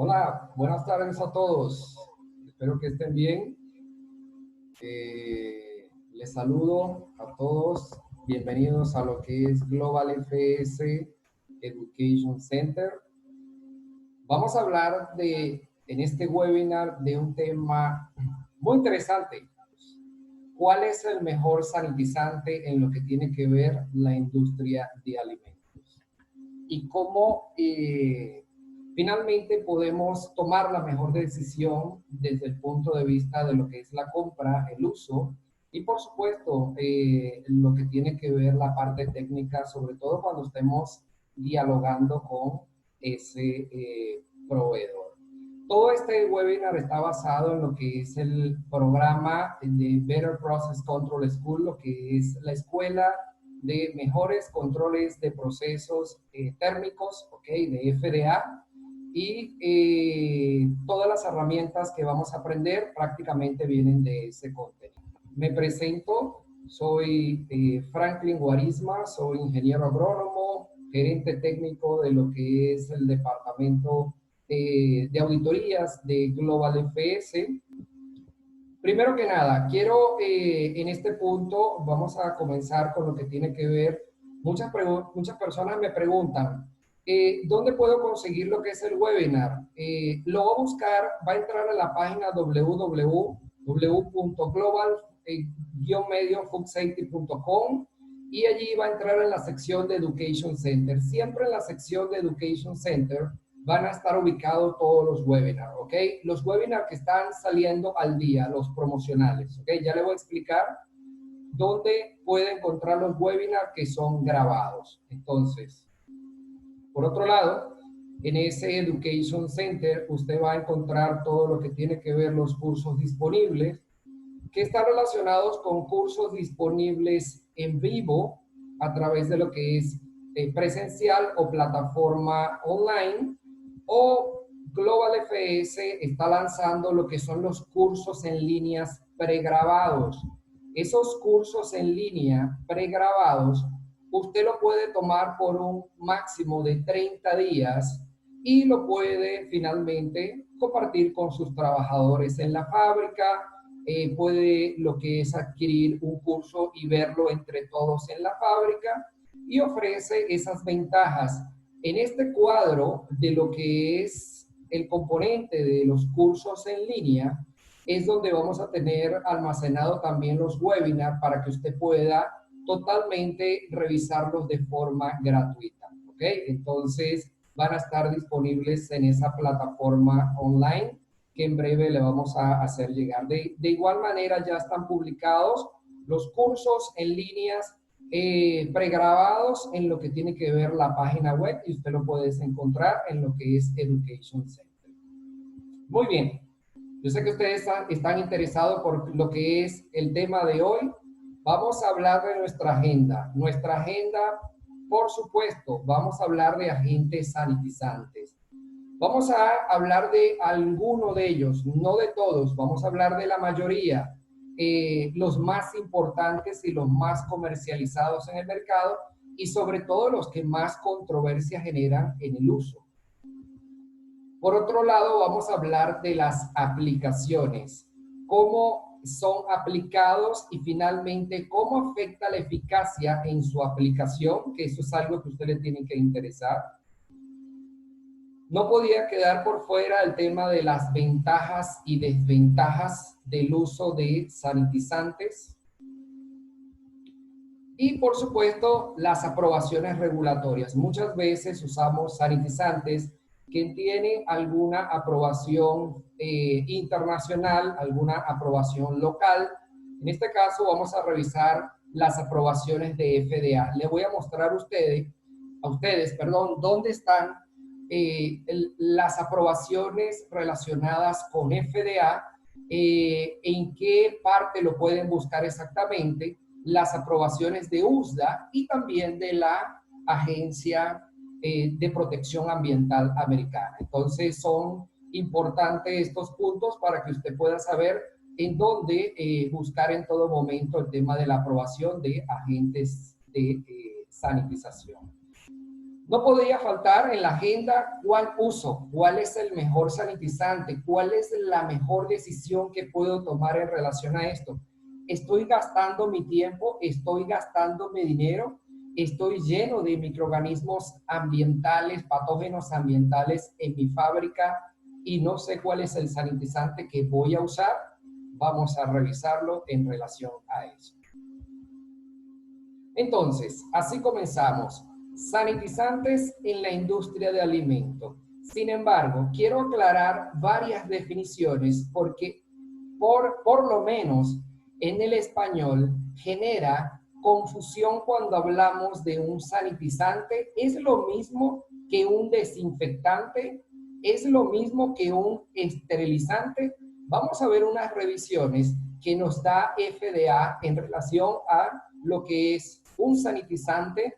Hola, buenas tardes a todos. Espero que estén bien. Les saludo a todos. Bienvenidos a lo que es Global FS Education Center. Vamos a hablar en este webinar de un tema muy interesante. ¿Cuál es el mejor sanitizante en lo que tiene que ver la industria de alimentos? Y cómo finalmente podemos tomar la mejor decisión desde el punto de vista de lo que es la compra, el uso y por supuesto lo que tiene que ver la parte técnica, sobre todo cuando estemos dialogando con ese proveedor. Todo este webinar está basado en lo que es el programa de Better Process Control School, lo que es la escuela de mejores controles de procesos térmicos, ¿ok? De FDA, y todas las herramientas que vamos a aprender prácticamente vienen de ese contenido. Me presento, soy Franklin Guarisma, soy ingeniero agrónomo, gerente técnico de lo que es el departamento de auditorías de Global FS. Primero que nada, quiero en este punto, vamos a comenzar con lo que tiene que ver, muchas personas me preguntan, ¿dónde puedo conseguir lo que es el webinar? Lo voy a buscar, va a entrar a la página www.global-mediofoodSafety.com y allí va a entrar en la sección de Education Center. Siempre en la sección de Education Center van a estar ubicados todos los webinars, ¿ok? Los webinars que están saliendo al día, los promocionales, ¿ok? Ya le voy a explicar dónde puede encontrar los webinars que son grabados. Entonces, por otro lado, en ese Education Center usted va a encontrar todo lo que tiene que ver los cursos disponibles, que están relacionados con cursos disponibles en vivo a través de lo que es presencial o plataforma online, o Global FS está lanzando lo que son los cursos en líneas pregrabados. Esos cursos en línea pregrabados, usted lo puede tomar por un máximo de 30 días y lo puede finalmente compartir con sus trabajadores en la fábrica. Puede lo que es adquirir un curso y verlo entre todos en la fábrica, y ofrece esas ventajas. En este cuadro de lo que es el componente de los cursos en línea, es donde vamos a tener almacenado también los webinars para que usted pueda totalmente revisarlos de forma gratuita, ¿ok? Entonces van a estar disponibles en esa plataforma online que en breve le vamos a hacer llegar. De igual manera ya están publicados los cursos en líneas pregrabados en lo que tiene que ver la página web, y usted lo puede encontrar en lo que es Education Center. Muy bien. Yo sé que ustedes están interesados por lo que es el tema de hoy. Vamos a hablar de nuestra agenda. Nuestra agenda, por supuesto, vamos a hablar de agentes sanitizantes. Vamos a hablar de alguno de ellos, no de todos. Vamos a hablar de la mayoría, los más importantes y los más comercializados en el mercado, y sobre todo los que más controversia generan en el uso. Por otro lado, vamos a hablar de las aplicaciones, cómo son aplicados y finalmente cómo afecta la eficacia en su aplicación, que eso es algo que a usted le tiene que interesar. No podía quedar por fuera el tema de las ventajas y desventajas del uso de sanitizantes. Y por supuesto, las aprobaciones regulatorias. Muchas veces usamos sanitizantes que tienen alguna aprobación internacional, alguna aprobación local. En este caso vamos a revisar las aprobaciones de FDA. Le voy a mostrar a ustedes, dónde están las aprobaciones relacionadas con FDA, en qué parte lo pueden buscar exactamente, las aprobaciones de USDA y también de la Agencia de Protección Ambiental Americana. Entonces son importantes estos puntos para que usted pueda saber en dónde buscar en todo momento el tema de la aprobación de agentes de sanitización. No podría faltar en la agenda cuál uso, cuál es el mejor sanitizante, cuál es la mejor decisión que puedo tomar en relación a esto. Estoy gastando mi tiempo, estoy gastando mi dinero, estoy lleno de microorganismos ambientales, patógenos ambientales en mi fábrica y no sé cuál es el sanitizante que voy a usar. Vamos a revisarlo en relación a eso. Entonces, así comenzamos. Sanitizantes en la industria de alimentos. Sin embargo, quiero aclarar varias definiciones porque por lo menos en el español genera confusión cuando hablamos de un sanitizante. ¿Es lo mismo que un desinfectante? ¿Es lo mismo que un esterilizante? Vamos a ver unas revisiones que nos da FDA en relación a lo que es un sanitizante,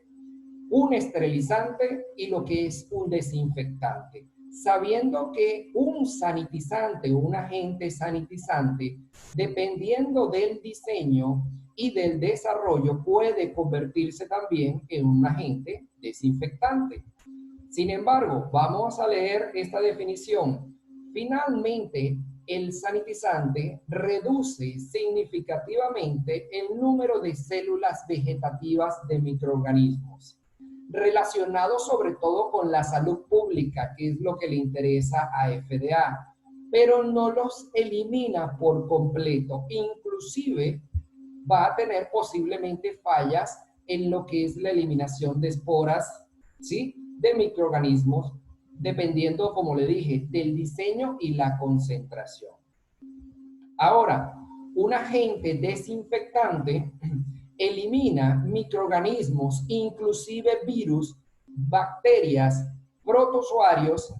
un esterilizante y lo que es un desinfectante. Sabiendo que un sanitizante o un agente sanitizante, dependiendo del diseño y del desarrollo, puede convertirse también en un agente desinfectante. Sin embargo, vamos a leer esta definición. Finalmente, el sanitizante reduce significativamente el número de células vegetativas de microorganismos, relacionados sobre todo con la salud pública, que es lo que le interesa a FDA, pero no los elimina por completo. Inclusive va a tener posiblemente fallas en lo que es la eliminación de esporas, ¿sí?, de microorganismos, dependiendo, como le dije, del diseño y la concentración. Ahora, un agente desinfectante elimina microorganismos, inclusive virus, bacterias, protozoarios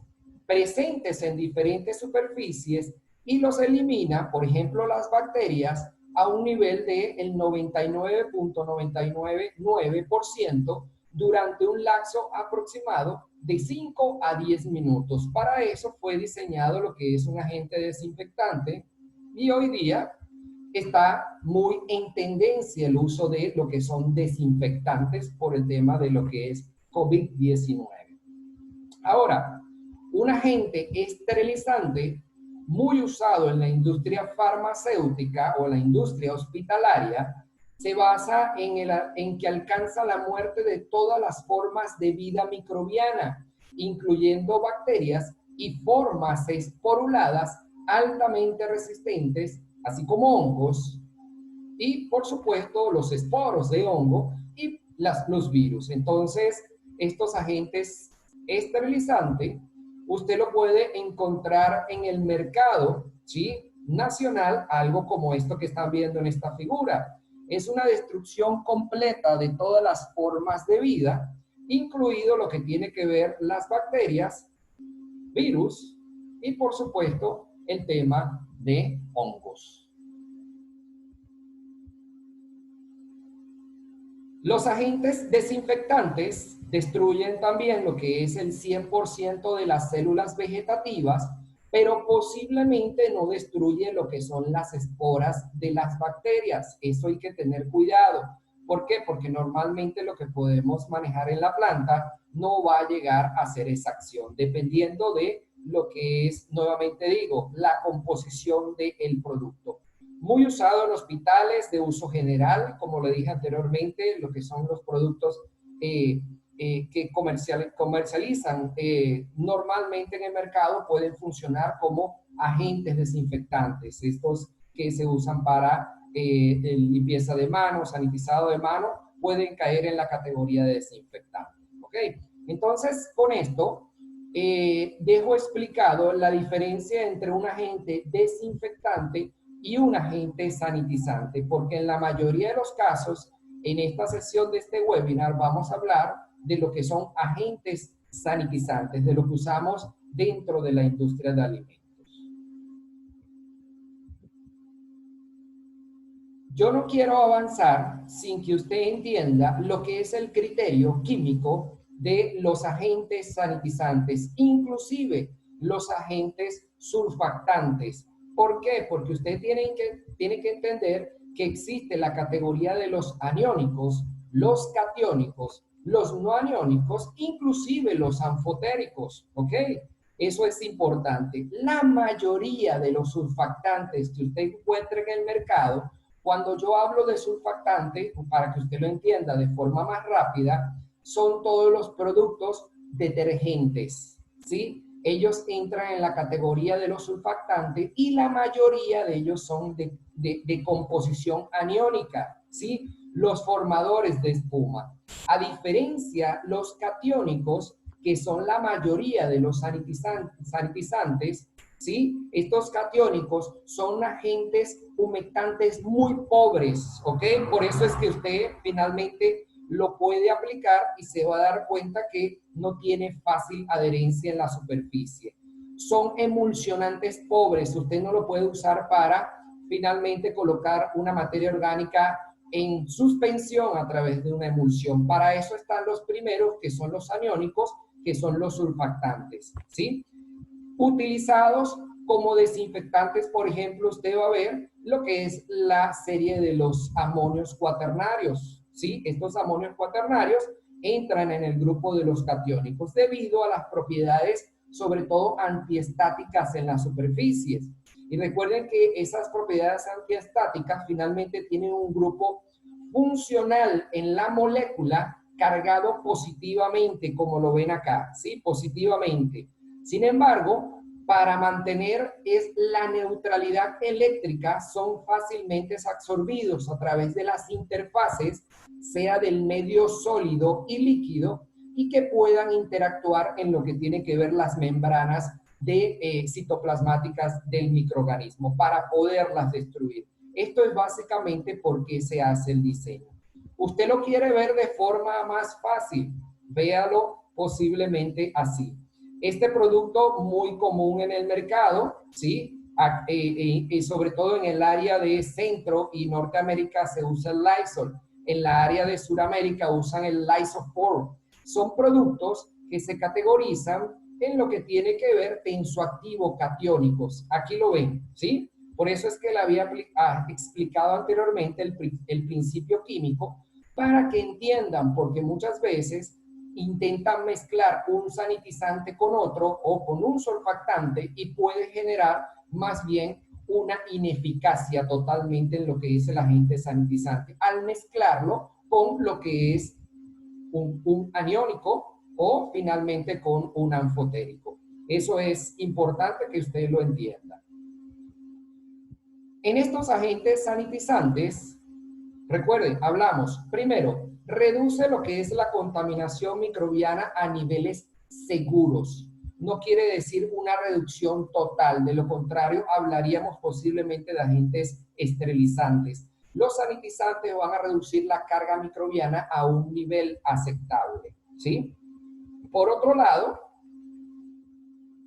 presentes en diferentes superficies y los elimina, por ejemplo, las bacterias, a un nivel del 99.999% durante un lapso aproximado de 5 a 10 minutos. Para eso fue diseñado lo que es un agente desinfectante y hoy día está muy en tendencia el uso de lo que son desinfectantes por el tema de lo que es COVID-19. Ahora, un agente esterilizante muy usado en la industria farmacéutica o la industria hospitalaria se basa en que alcanza la muerte de todas las formas de vida microbiana, incluyendo bacterias y formas esporuladas altamente resistentes, así como hongos, y por supuesto los esporos de hongo y los virus. Entonces, estos agentes esterilizantes, usted lo puede encontrar en el mercado, ¿sí?, nacional, algo como esto que están viendo en esta figura. Es una destrucción completa de todas las formas de vida, incluido lo que tiene que ver las bacterias, virus y por supuesto el tema de hongos. Los agentes desinfectantes destruyen también lo que es el 100% de las células vegetativas, pero posiblemente no destruye lo que son las esporas de las bacterias. Eso hay que tener cuidado. ¿Por qué? Porque normalmente lo que podemos manejar en la planta no va a llegar a hacer esa acción, dependiendo de lo que es, nuevamente digo, la composición del producto. Muy usado en hospitales de uso general, como le dije anteriormente, lo que son los productos que comercializan normalmente en el mercado pueden funcionar como agentes desinfectantes, estos que se usan para limpieza de manos, sanitizado de manos, pueden caer en la categoría de desinfectante. ¿Ok? Entonces, con esto dejo explicado la diferencia entre un agente desinfectante y un agente sanitizante, porque en la mayoría de los casos, en esta sesión de este webinar, vamos a hablar de lo que son agentes sanitizantes, de lo que usamos dentro de la industria de alimentos. Yo no quiero avanzar sin que usted entienda lo que es el criterio químico de los agentes sanitizantes, inclusive los agentes surfactantes. ¿Por qué? Porque usted tiene que entender que existe la categoría de los aniónicos, los catiónicos los no aniónicos, inclusive los anfotéricos, ¿ok? Eso es importante. La mayoría de los surfactantes que usted encuentre en el mercado, cuando yo hablo de surfactante, para que usted lo entienda de forma más rápida, son todos los productos detergentes, ¿sí? Ellos entran en la categoría de los surfactantes y la mayoría de ellos son de composición aniónica, ¿sí? Los formadores de espuma. A diferencia, los catiónicos, que son la mayoría de los sanitizantes, ¿sí? Estos catiónicos son agentes humectantes muy pobres, ¿ok? Por eso es que usted finalmente lo puede aplicar y se va a dar cuenta que no tiene fácil adherencia en la superficie. Son emulsionantes pobres, usted no lo puede usar para finalmente colocar una materia orgánica en suspensión a través de una emulsión. Para eso están los primeros, que son los aniónicos, que son los surfactantes, ¿sí? Utilizados como desinfectantes, por ejemplo, usted va a ver lo que es la serie de los amonios cuaternarios, ¿sí? Estos amonios cuaternarios entran en el grupo de los catiónicos debido a las propiedades, sobre todo antiestáticas en las superficies. Y recuerden que esas propiedades antiestáticas finalmente tienen un grupo funcional en la molécula cargado positivamente, como lo ven acá, ¿sí? Positivamente. Sin embargo, para mantener la neutralidad eléctrica, son fácilmente absorbidos a través de las interfaces, sea del medio sólido y líquido, y que puedan interactuar en lo que tiene que ver las membranas citoplasmáticas del microorganismo para poderlas destruir. Esto es básicamente por qué se hace el diseño. Usted lo quiere ver de forma más fácil, véalo posiblemente así. Este producto muy común en el mercado, ¿sí? Sobre todo en el área de Centro y Norteamérica se usa el Lysol. En la área de Sudamérica usan el Lysophor. Son productos que se categorizan en lo que tiene que ver tensoactivo catiónicos. Aquí lo ven, ¿sí? Por eso es que le había explicado anteriormente el principio químico, para que entiendan, porque muchas veces intentan mezclar un sanitizante con otro o con un surfactante y puede generar más bien una ineficacia totalmente en lo que es el agente sanitizante al mezclarlo con lo que es un aniónico o finalmente con un anfotérico. Eso es importante que usted lo entienda. En estos agentes sanitizantes, recuerden, hablamos, primero, reduce lo que es la contaminación microbiana a niveles seguros. No quiere decir una reducción total, de lo contrario, hablaríamos posiblemente de agentes esterilizantes. Los sanitizantes van a reducir la carga microbiana a un nivel aceptable, ¿sí? Por otro lado,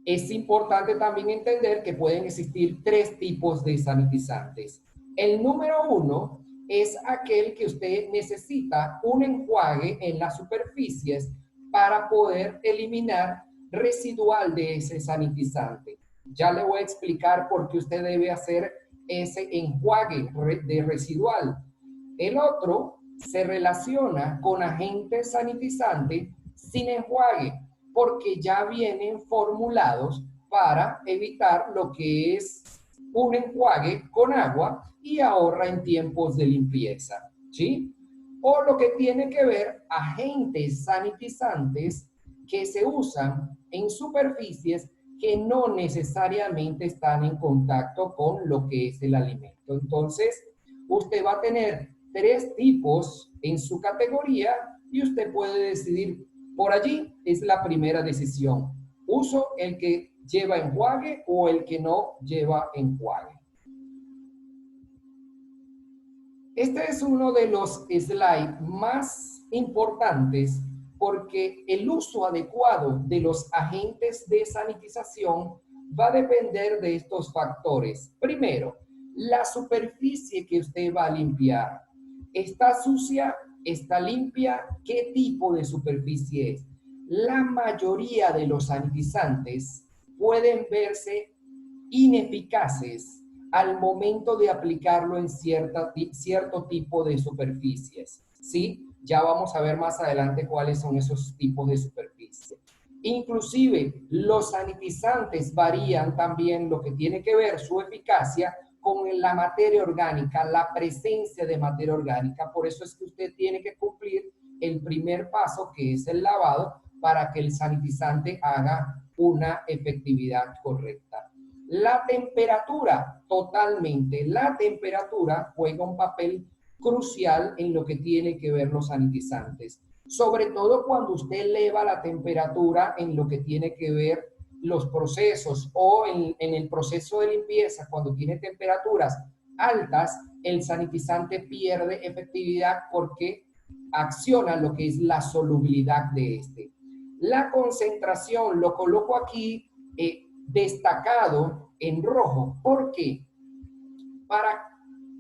es importante también entender que pueden existir tres tipos de sanitizantes. El número uno es aquel que usted necesita un enjuague en las superficies para poder eliminar residual de ese sanitizante. Ya le voy a explicar por qué usted debe hacer ese enjuague de residual. El otro se relaciona con agentes sanitizantes sin enjuague, porque ya vienen formulados para evitar lo que es un enjuague con agua y ahorra en tiempos de limpieza, ¿sí? O lo que tiene que ver agentes sanitizantes que se usan en superficies que no necesariamente están en contacto con lo que es el alimento. Entonces, usted va a tener tres tipos en su categoría y usted puede decidir. Por allí es la primera decisión. Uso el que lleva enjuague o el que no lleva enjuague. Este es uno de los slides más importantes porque el uso adecuado de los agentes de sanitización va a depender de estos factores. Primero, la superficie que usted va a limpiar. ¿Está sucia? ¿Está limpia? ¿Qué tipo de superficie es? La mayoría de los sanitizantes pueden verse ineficaces al momento de aplicarlo en cierto tipo de superficies, ¿sí? Ya vamos a ver más adelante cuáles son esos tipos de superficie. Inclusive, los sanitizantes varían también lo que tiene que ver su eficacia con la materia orgánica, la presencia de materia orgánica. Por eso es que usted tiene que cumplir el primer paso, que es el lavado, para que el sanitizante haga una efectividad correcta. La temperatura, totalmente, la temperatura juega un papel crucial en lo que tiene que ver los sanitizantes. Sobre todo cuando usted eleva la temperatura en lo que tiene que ver los procesos o en el proceso de limpieza, cuando tiene temperaturas altas, el sanitizante pierde efectividad porque acciona lo que es la solubilidad de este. La concentración lo coloco aquí destacado en rojo. ¿Por qué? Para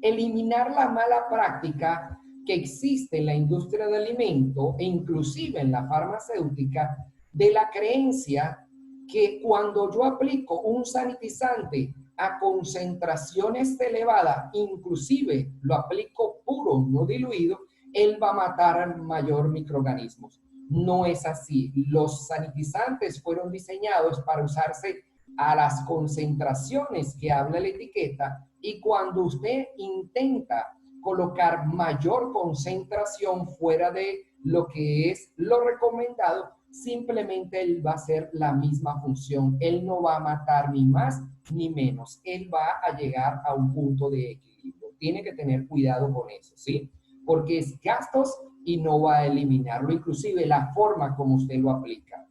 eliminar la mala práctica que existe en la industria de alimentos e inclusive en la farmacéutica de la creencia que cuando yo aplico un sanitizante a concentraciones elevadas, inclusive lo aplico puro, no diluido, él va a matar mayor microorganismos. No es así. Los sanitizantes fueron diseñados para usarse a las concentraciones que habla la etiqueta, y cuando usted intenta colocar mayor concentración fuera de lo que es lo recomendado, simplemente él va a hacer la misma función. Él no va a matar ni más ni menos. Él va a llegar a un punto de equilibrio. Tiene que tener cuidado con eso, ¿sí? Porque es gastos y no va a eliminarlo, inclusive la forma como usted lo aplica.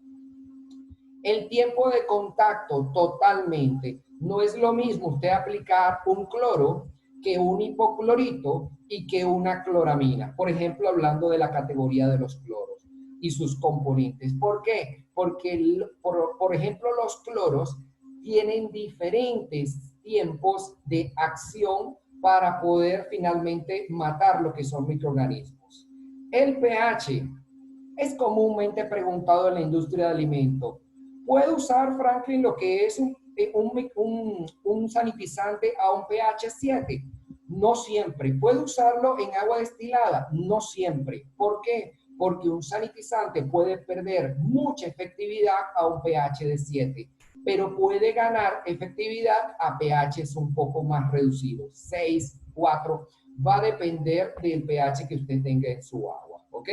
El tiempo de contacto, totalmente. No es lo mismo usted aplicar un cloro que un hipoclorito y que una cloramina. Por ejemplo, hablando de la categoría de los cloros y sus componentes. ¿Por qué? Porque, por ejemplo, los cloros tienen diferentes tiempos de acción para poder finalmente matar lo que son microorganismos. El pH es comúnmente preguntado en la industria de alimentos. ¿Puede usar, Franklin, lo que es un sanitizante a un pH 7? No siempre. ¿Puede usarlo en agua destilada? No siempre. ¿Por qué? Porque un sanitizante puede perder mucha efectividad a un pH de 7, pero puede ganar efectividad a pHs un poco más reducidos, 6, 4. Va a depender del pH que usted tenga en su agua, ¿ok?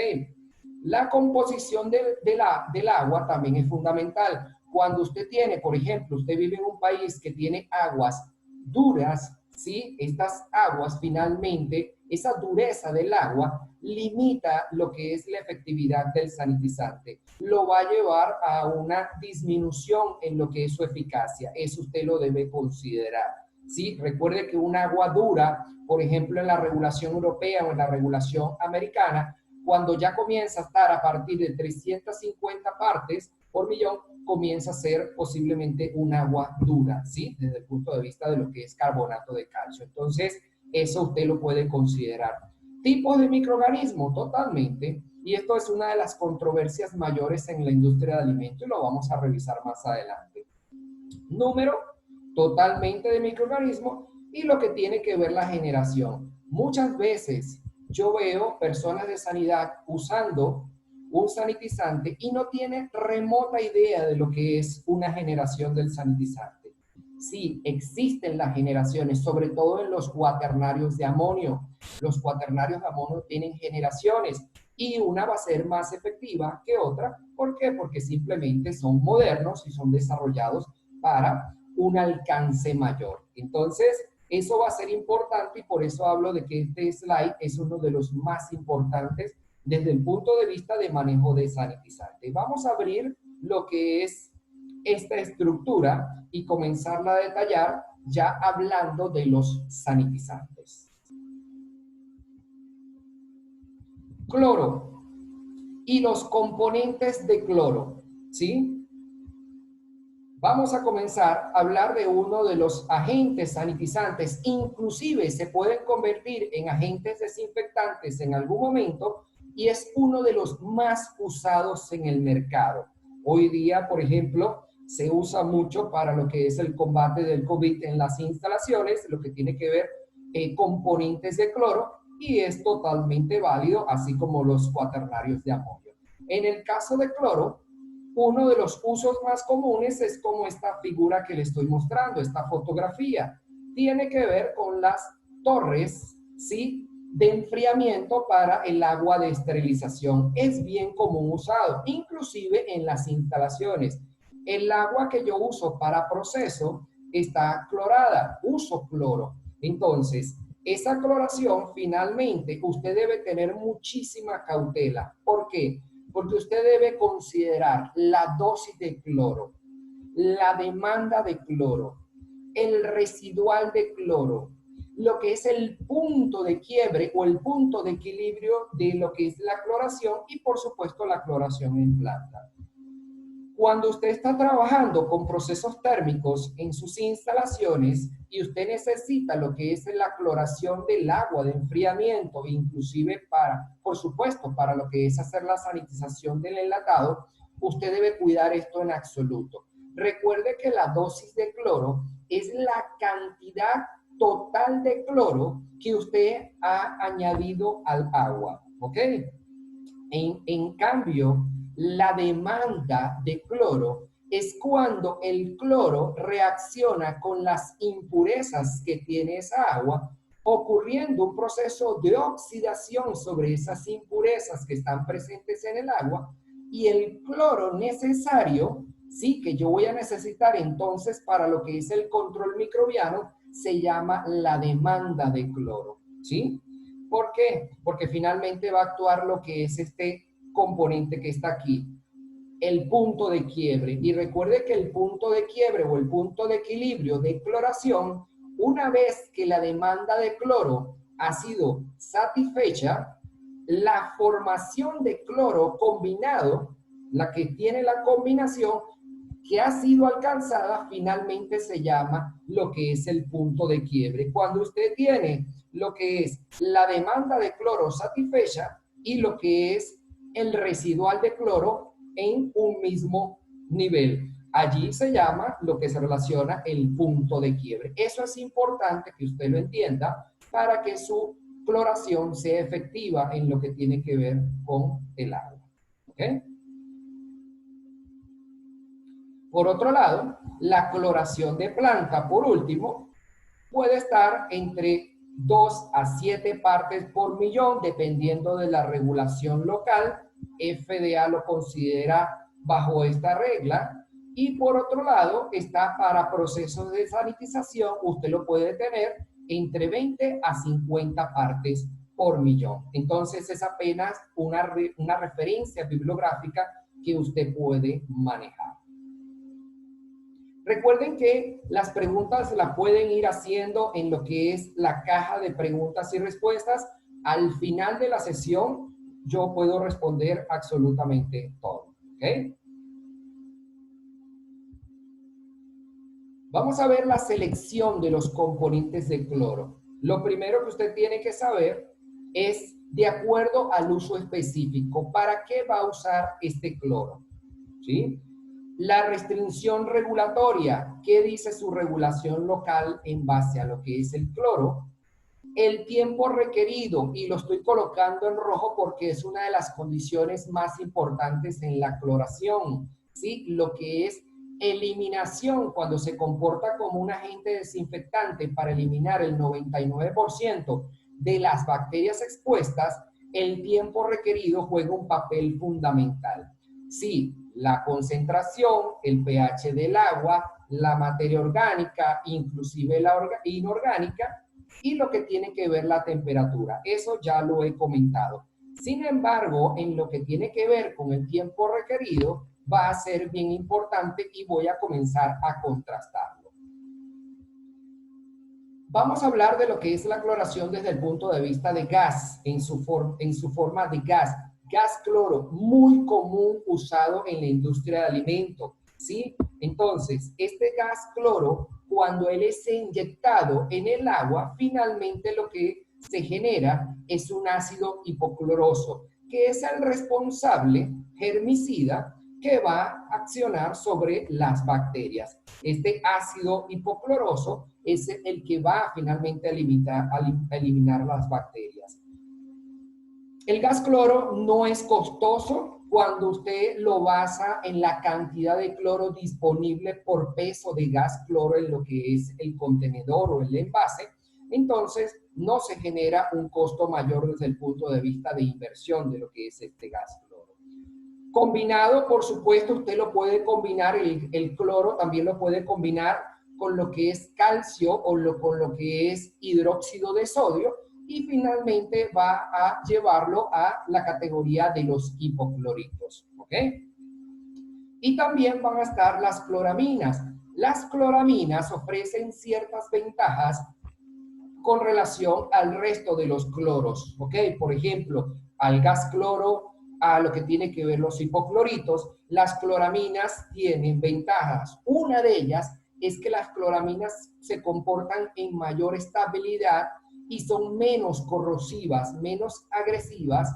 La composición del agua también es fundamental. Cuando usted tiene, por ejemplo, usted vive en un país que tiene aguas duras, ¿sí? Estas aguas finalmente, esa dureza del agua limita lo que es la efectividad del sanitizante. Lo va a llevar a una disminución en lo que es su eficacia. Eso usted lo debe considerar, ¿sí? Recuerde que un agua dura, por ejemplo, en la regulación europea o en la regulación americana, cuando ya comienza a estar a partir de 350 partes por millón, comienza a ser posiblemente un agua dura, ¿sí? Desde el punto de vista de lo que es carbonato de calcio. Entonces, eso usted lo puede considerar. Tipos de microorganismos, totalmente. Y esto es una de las controversias mayores en la industria de alimentos y lo vamos a revisar más adelante. Número, totalmente de microorganismos y lo que tiene que ver la generación. Muchas veces yo veo personas de sanidad usando un sanitizante y no tienen remota idea de lo que es una generación del sanitizante. Sí, existen las generaciones, sobre todo en los cuaternarios de amonio. Los cuaternarios de amonio tienen generaciones y una va a ser más efectiva que otra. ¿Por qué? Porque simplemente son modernos y son desarrollados para un alcance mayor. Entonces, eso va a ser importante y por eso hablo de que este slide es uno de los más importantes desde el punto de vista de manejo de sanitizantes. Vamos a abrir lo que es esta estructura y comenzarla a detallar ya hablando de los sanitizantes. Cloro y los componentes de cloro, ¿sí? Vamos a comenzar a hablar de uno de los agentes sanitizantes, inclusive se pueden convertir en agentes desinfectantes en algún momento y es uno de los más usados en el mercado. Hoy día, por ejemplo, se usa mucho para lo que es el combate del COVID en las instalaciones, lo que tiene que ver componentes de cloro, y es totalmente válido, así como los cuaternarios de amonio. En el caso de cloro, uno de los usos más comunes es como esta figura que le estoy mostrando, esta fotografía. Tiene que ver con las torres, ¿sí?, de enfriamiento para el agua de esterilización. Es bien común usado, inclusive en las instalaciones. El agua que yo uso para proceso está clorada, uso cloro. Entonces, esa cloración finalmente usted debe tener muchísima cautela. ¿Por qué? Porque usted debe considerar la dosis de cloro, la demanda de cloro, el residual de cloro, lo que es el punto de quiebre o el punto de equilibrio de lo que es la cloración y por supuesto la cloración en planta. Cuando usted está trabajando con procesos térmicos en sus instalaciones y usted necesita lo que es la cloración del agua de enfriamiento, inclusive para, por supuesto, para lo que es hacer la sanitización del enlatado, usted debe cuidar esto en absoluto. Recuerde que la dosis de cloro es la cantidad total de cloro que usted ha añadido al agua, ¿ok? En cambio, la demanda de cloro es cuando el cloro reacciona con las impurezas que tiene esa agua, ocurriendo un proceso de oxidación sobre esas impurezas que están presentes en el agua, y el cloro necesario, sí, que yo voy a necesitar entonces para lo que es el control microbiano, se llama la demanda de cloro, ¿sí? ¿Por qué? Porque finalmente va a actuar lo que es este componente que está aquí, el punto de quiebre. Y recuerde que el punto de quiebre o el punto de equilibrio de cloración, una vez que la demanda de cloro ha sido satisfecha, la formación de cloro combinado, la que tiene la combinación que ha sido alcanzada, finalmente se llama lo que es el punto de quiebre. Cuando usted tiene lo que es la demanda de cloro satisfecha y lo que es el residual de cloro en un mismo nivel. Allí se llama lo que se relaciona el punto de quiebre. Eso es importante que usted lo entienda para que su cloración sea efectiva en lo que tiene que ver con el agua. ¿Ok? Por otro lado, la cloración de planta, por último, puede estar entre 2 a 7 partes por millón, dependiendo de la regulación local. FDA lo considera bajo esta regla. Y por otro lado, está para procesos de sanitización, usted lo puede tener entre 20 a 50 partes por millón. Entonces, es apenas una referencia bibliográfica que usted puede manejar. Recuerden que las preguntas las pueden ir haciendo en lo que es la caja de preguntas y respuestas. Al final de la sesión, yo puedo responder absolutamente todo. ¿Ok? Vamos a ver la selección de los componentes de cloro. Lo primero que usted tiene que saber es de acuerdo al uso específico. ¿Para qué va a usar este cloro? ¿Sí? La restricción regulatoria, ¿qué dice su regulación local en base a lo que es el cloro? El tiempo requerido, y lo estoy colocando en rojo porque es una de las condiciones más importantes en la cloración, ¿sí? Lo que es eliminación, cuando se comporta como un agente desinfectante para eliminar el 99% de las bacterias expuestas, el tiempo requerido juega un papel fundamental. Sí, la concentración, el pH del agua, la materia orgánica, inclusive la inorgánica, y lo que tiene que ver la temperatura. Eso ya lo he comentado. Sin embargo, en lo que tiene que ver con el tiempo requerido, va a ser bien importante y voy a comenzar a contrastarlo. Vamos a hablar de lo que es la cloración desde el punto de vista de gas, en su forma de gas. Gas cloro, muy común usado en la industria de alimentos, ¿sí? Entonces, este gas cloro, cuando él es inyectado en el agua, finalmente lo que se genera es un ácido hipocloroso, que es el responsable germicida que va a accionar sobre las bacterias. Este ácido hipocloroso es el que va finalmente a eliminar las bacterias. El gas cloro no es costoso cuando usted lo basa en la cantidad de cloro disponible por peso de gas cloro en lo que es el contenedor o el envase. Entonces, no se genera un costo mayor desde el punto de vista de inversión de lo que es este gas cloro. Combinado, por supuesto, usted lo puede combinar, el cloro también lo puede combinar con lo que es calcio o con lo que es hidróxido de sodio, y finalmente va a llevarlo a la categoría de los hipocloritos, ¿ok? Y también van a estar las cloraminas. Las cloraminas ofrecen ciertas ventajas con relación al resto de los cloros, ¿ok? Por ejemplo, al gas cloro, a lo que tiene que ver los hipocloritos, las cloraminas tienen ventajas. Una de ellas es que las cloraminas se comportan en mayor estabilidad y son menos corrosivas, menos agresivas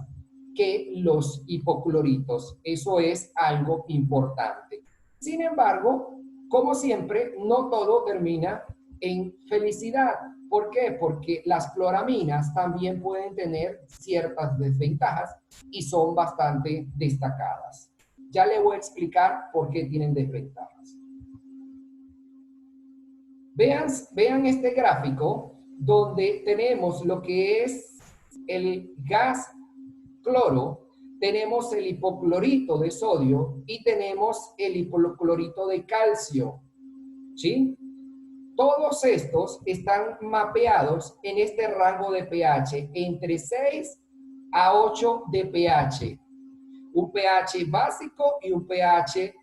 que los hipocloritos. Eso es algo importante. Sin embargo, como siempre, no todo termina en felicidad. ¿Por qué? Porque las cloraminas también pueden tener ciertas desventajas y son bastante destacadas. Ya le voy a explicar por qué tienen desventajas. Vean este gráfico donde tenemos lo que es el gas cloro, tenemos el hipoclorito de sodio y tenemos el hipoclorito de calcio, ¿sí? Todos estos están mapeados en este rango de pH entre 6 a 8 de pH. Un pH básico y un pH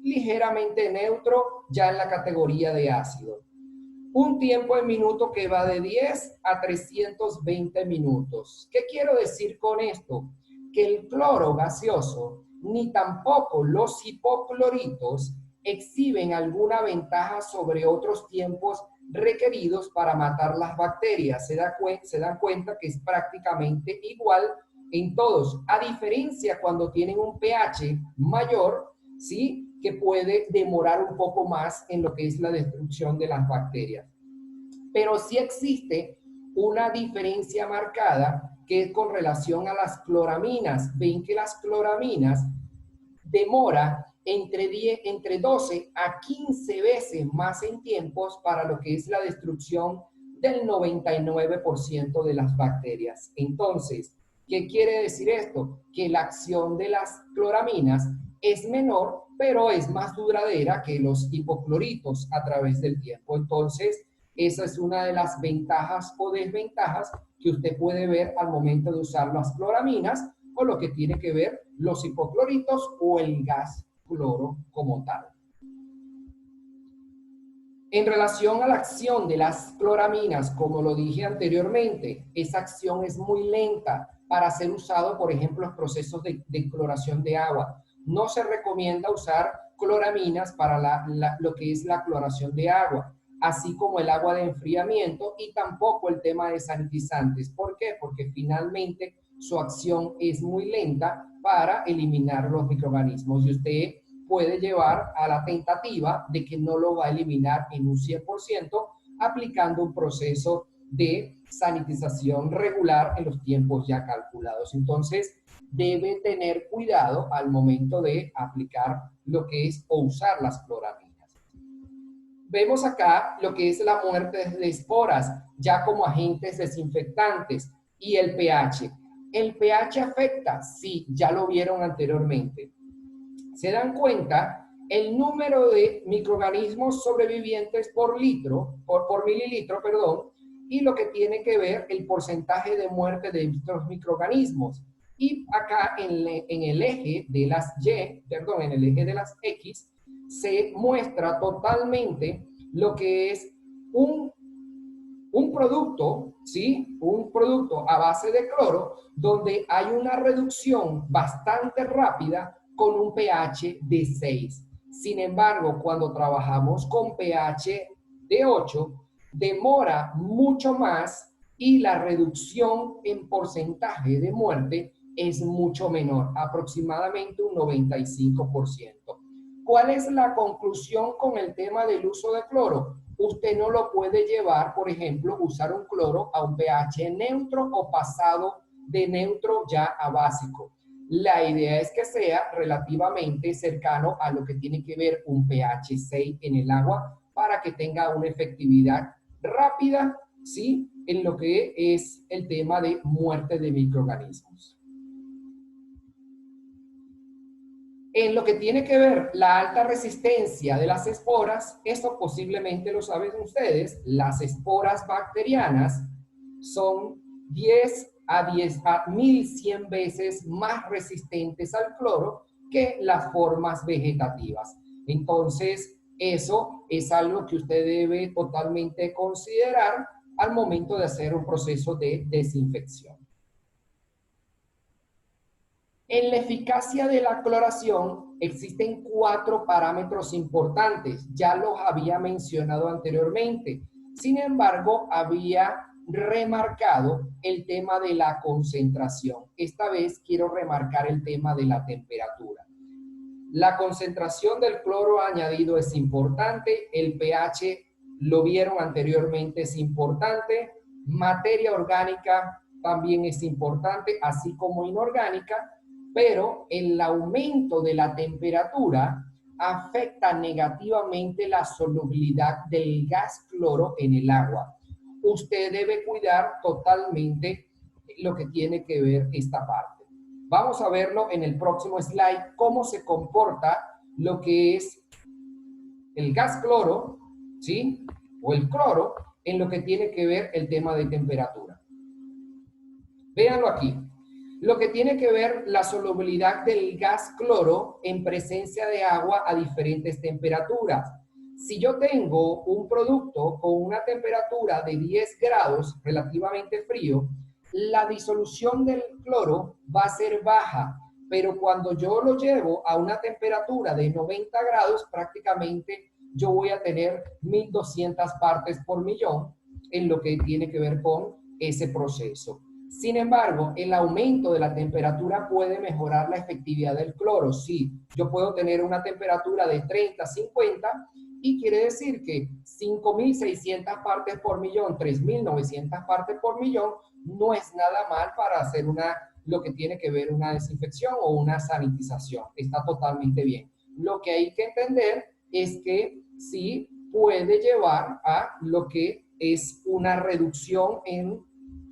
ligeramente neutro ya en la categoría de ácido. Un tiempo en minuto que va de 10 a 320 minutos. ¿Qué quiero decir con esto? Que el cloro gaseoso ni tampoco los hipocloritos exhiben alguna ventaja sobre otros tiempos requeridos para matar las bacterias. Se dan cuenta que es prácticamente igual en todos, a diferencia cuando tienen un pH mayor, ¿sí?, que puede demorar un poco más en lo que es la destrucción de las bacterias. Pero sí existe una diferencia marcada que es con relación a las cloraminas. Ven que las cloraminas demora entre 12 a 15 veces más en tiempos para lo que es la destrucción del 99% de las bacterias. Entonces, ¿qué quiere decir esto? Que la acción de las cloraminas es menor, pero es más duradera que los hipocloritos a través del tiempo. Entonces, esa es una de las ventajas o desventajas que usted puede ver al momento de usar las cloraminas o lo que tiene que ver los hipocloritos o el gas cloro como tal. En relación a la acción de las cloraminas, como lo dije anteriormente, esa acción es muy lenta para ser usado, por ejemplo, en procesos de cloración de agua. No se recomienda usar cloraminas para lo que es la cloración de agua, así como el agua de enfriamiento y tampoco el tema de sanitizantes. ¿Por qué? Porque finalmente su acción es muy lenta para eliminar los microorganismos y usted puede llevar a la tentativa de que no lo va a eliminar en un 100% aplicando un proceso de sanitización regular en los tiempos ya calculados. Entonces, debe tener cuidado al momento de aplicar lo que es o usar las cloraminas. Vemos acá lo que es la muerte de esporas, ya como agentes desinfectantes, y el pH. ¿El pH afecta? Sí, ya lo vieron anteriormente. Se dan cuenta el número de microorganismos sobrevivientes por mililitro, perdón, y lo que tiene que ver el porcentaje de muerte de estos microorganismos. Y acá en el eje de las Y, perdón, en el eje de las X, se muestra totalmente lo que es un producto, ¿sí? Un producto a base de cloro, donde hay una reducción bastante rápida con un pH de 6. Sin embargo, cuando trabajamos con pH de 8, demora mucho más y la reducción en porcentaje de muerte es mucho menor, aproximadamente un 95%. ¿Cuál es la conclusión con el tema del uso de cloro? Usted no lo puede llevar, por ejemplo, usar un cloro a un pH neutro o pasado de neutro ya a básico. La idea es que sea relativamente cercano a lo que tiene que ver un pH 6 en el agua para que tenga una efectividad rápida, ¿sí? En lo que es el tema de muerte de microorganismos. En lo que tiene que ver la alta resistencia de las esporas, esto posiblemente lo saben ustedes, las esporas bacterianas son 10 a 1100 veces más resistentes al cloro que las formas vegetativas. Entonces, eso es algo que usted debe totalmente considerar al momento de hacer un proceso de desinfección. En la eficacia de la cloración existen 4 parámetros importantes, ya los había mencionado anteriormente. Sin embargo, había remarcado el tema de la concentración. Esta vez quiero remarcar el tema de la temperatura. La concentración del cloro añadido es importante, el pH lo vieron anteriormente, es importante, materia orgánica también es importante, así como inorgánica, pero el aumento de la temperatura afecta negativamente la solubilidad del gas cloro en el agua. Usted debe cuidar totalmente lo que tiene que ver esta parte. Vamos a verlo en el próximo slide, cómo se comporta lo que es el gas cloro, ¿sí? O el cloro, en lo que tiene que ver el tema de temperatura. Véanlo aquí. Lo que tiene que ver la solubilidad del gas cloro en presencia de agua a diferentes temperaturas. Si yo tengo un producto con una temperatura de 10 grados relativamente frío, la disolución del cloro va a ser baja, pero cuando yo lo llevo a una temperatura de 90 grados, prácticamente yo voy a tener 1200 partes por millón en lo que tiene que ver con ese proceso. Sin embargo, el aumento de la temperatura puede mejorar la efectividad del cloro. Sí, yo puedo tener una temperatura de 30, 50 y quiere decir que 5.600 partes por millón, 3.900 partes por millón, no es nada mal para hacer lo que tiene que ver una desinfección o una sanitización. Está totalmente bien. Lo que hay que entender es que sí puede llevar a lo que es una reducción en,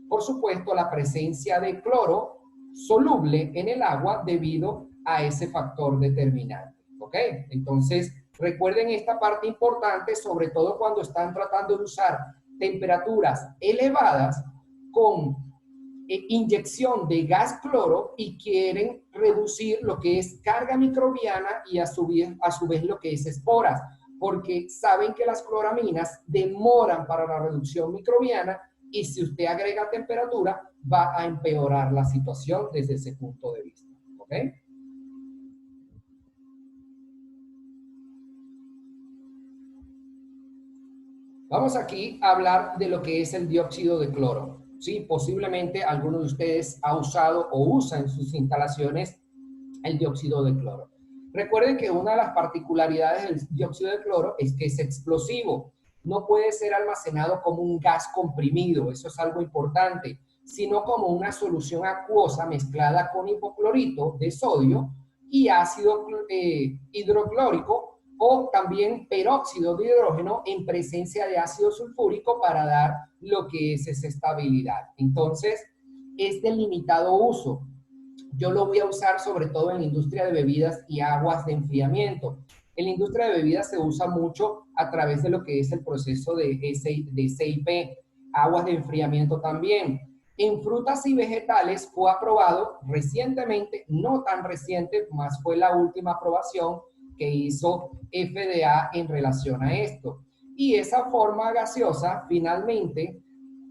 por supuesto, la presencia de cloro soluble en el agua debido a ese factor determinante. ¿Ok? Entonces, recuerden esta parte importante, sobre todo cuando están tratando de usar temperaturas elevadas con inyección de gas cloro y quieren reducir lo que es carga microbiana y a su vez lo que es esporas, porque saben que las cloraminas demoran para la reducción microbiana y si usted agrega temperatura va a empeorar la situación desde ese punto de vista. ¿Ok? Vamos aquí a hablar de lo que es el dióxido de cloro. Sí, posiblemente alguno de ustedes ha usado o usa en sus instalaciones el dióxido de cloro. Recuerden que una de las particularidades del dióxido de cloro es que es explosivo. No puede ser almacenado como un gas comprimido, eso es algo importante, sino como una solución acuosa mezclada con hipoclorito de sodio y ácido hidroclórico o también peróxido de hidrógeno en presencia de ácido sulfúrico para dar lo que es esa estabilidad. Entonces, es de limitado uso. Yo lo voy a usar sobre todo en la industria de bebidas y aguas de enfriamiento. En la industria de bebidas se usa mucho a través de lo que es el proceso de SIP, aguas de enfriamiento también. En frutas y vegetales fue aprobado recientemente, no tan reciente, más fue la última aprobación que hizo FDA en relación a esto. Y esa forma gaseosa finalmente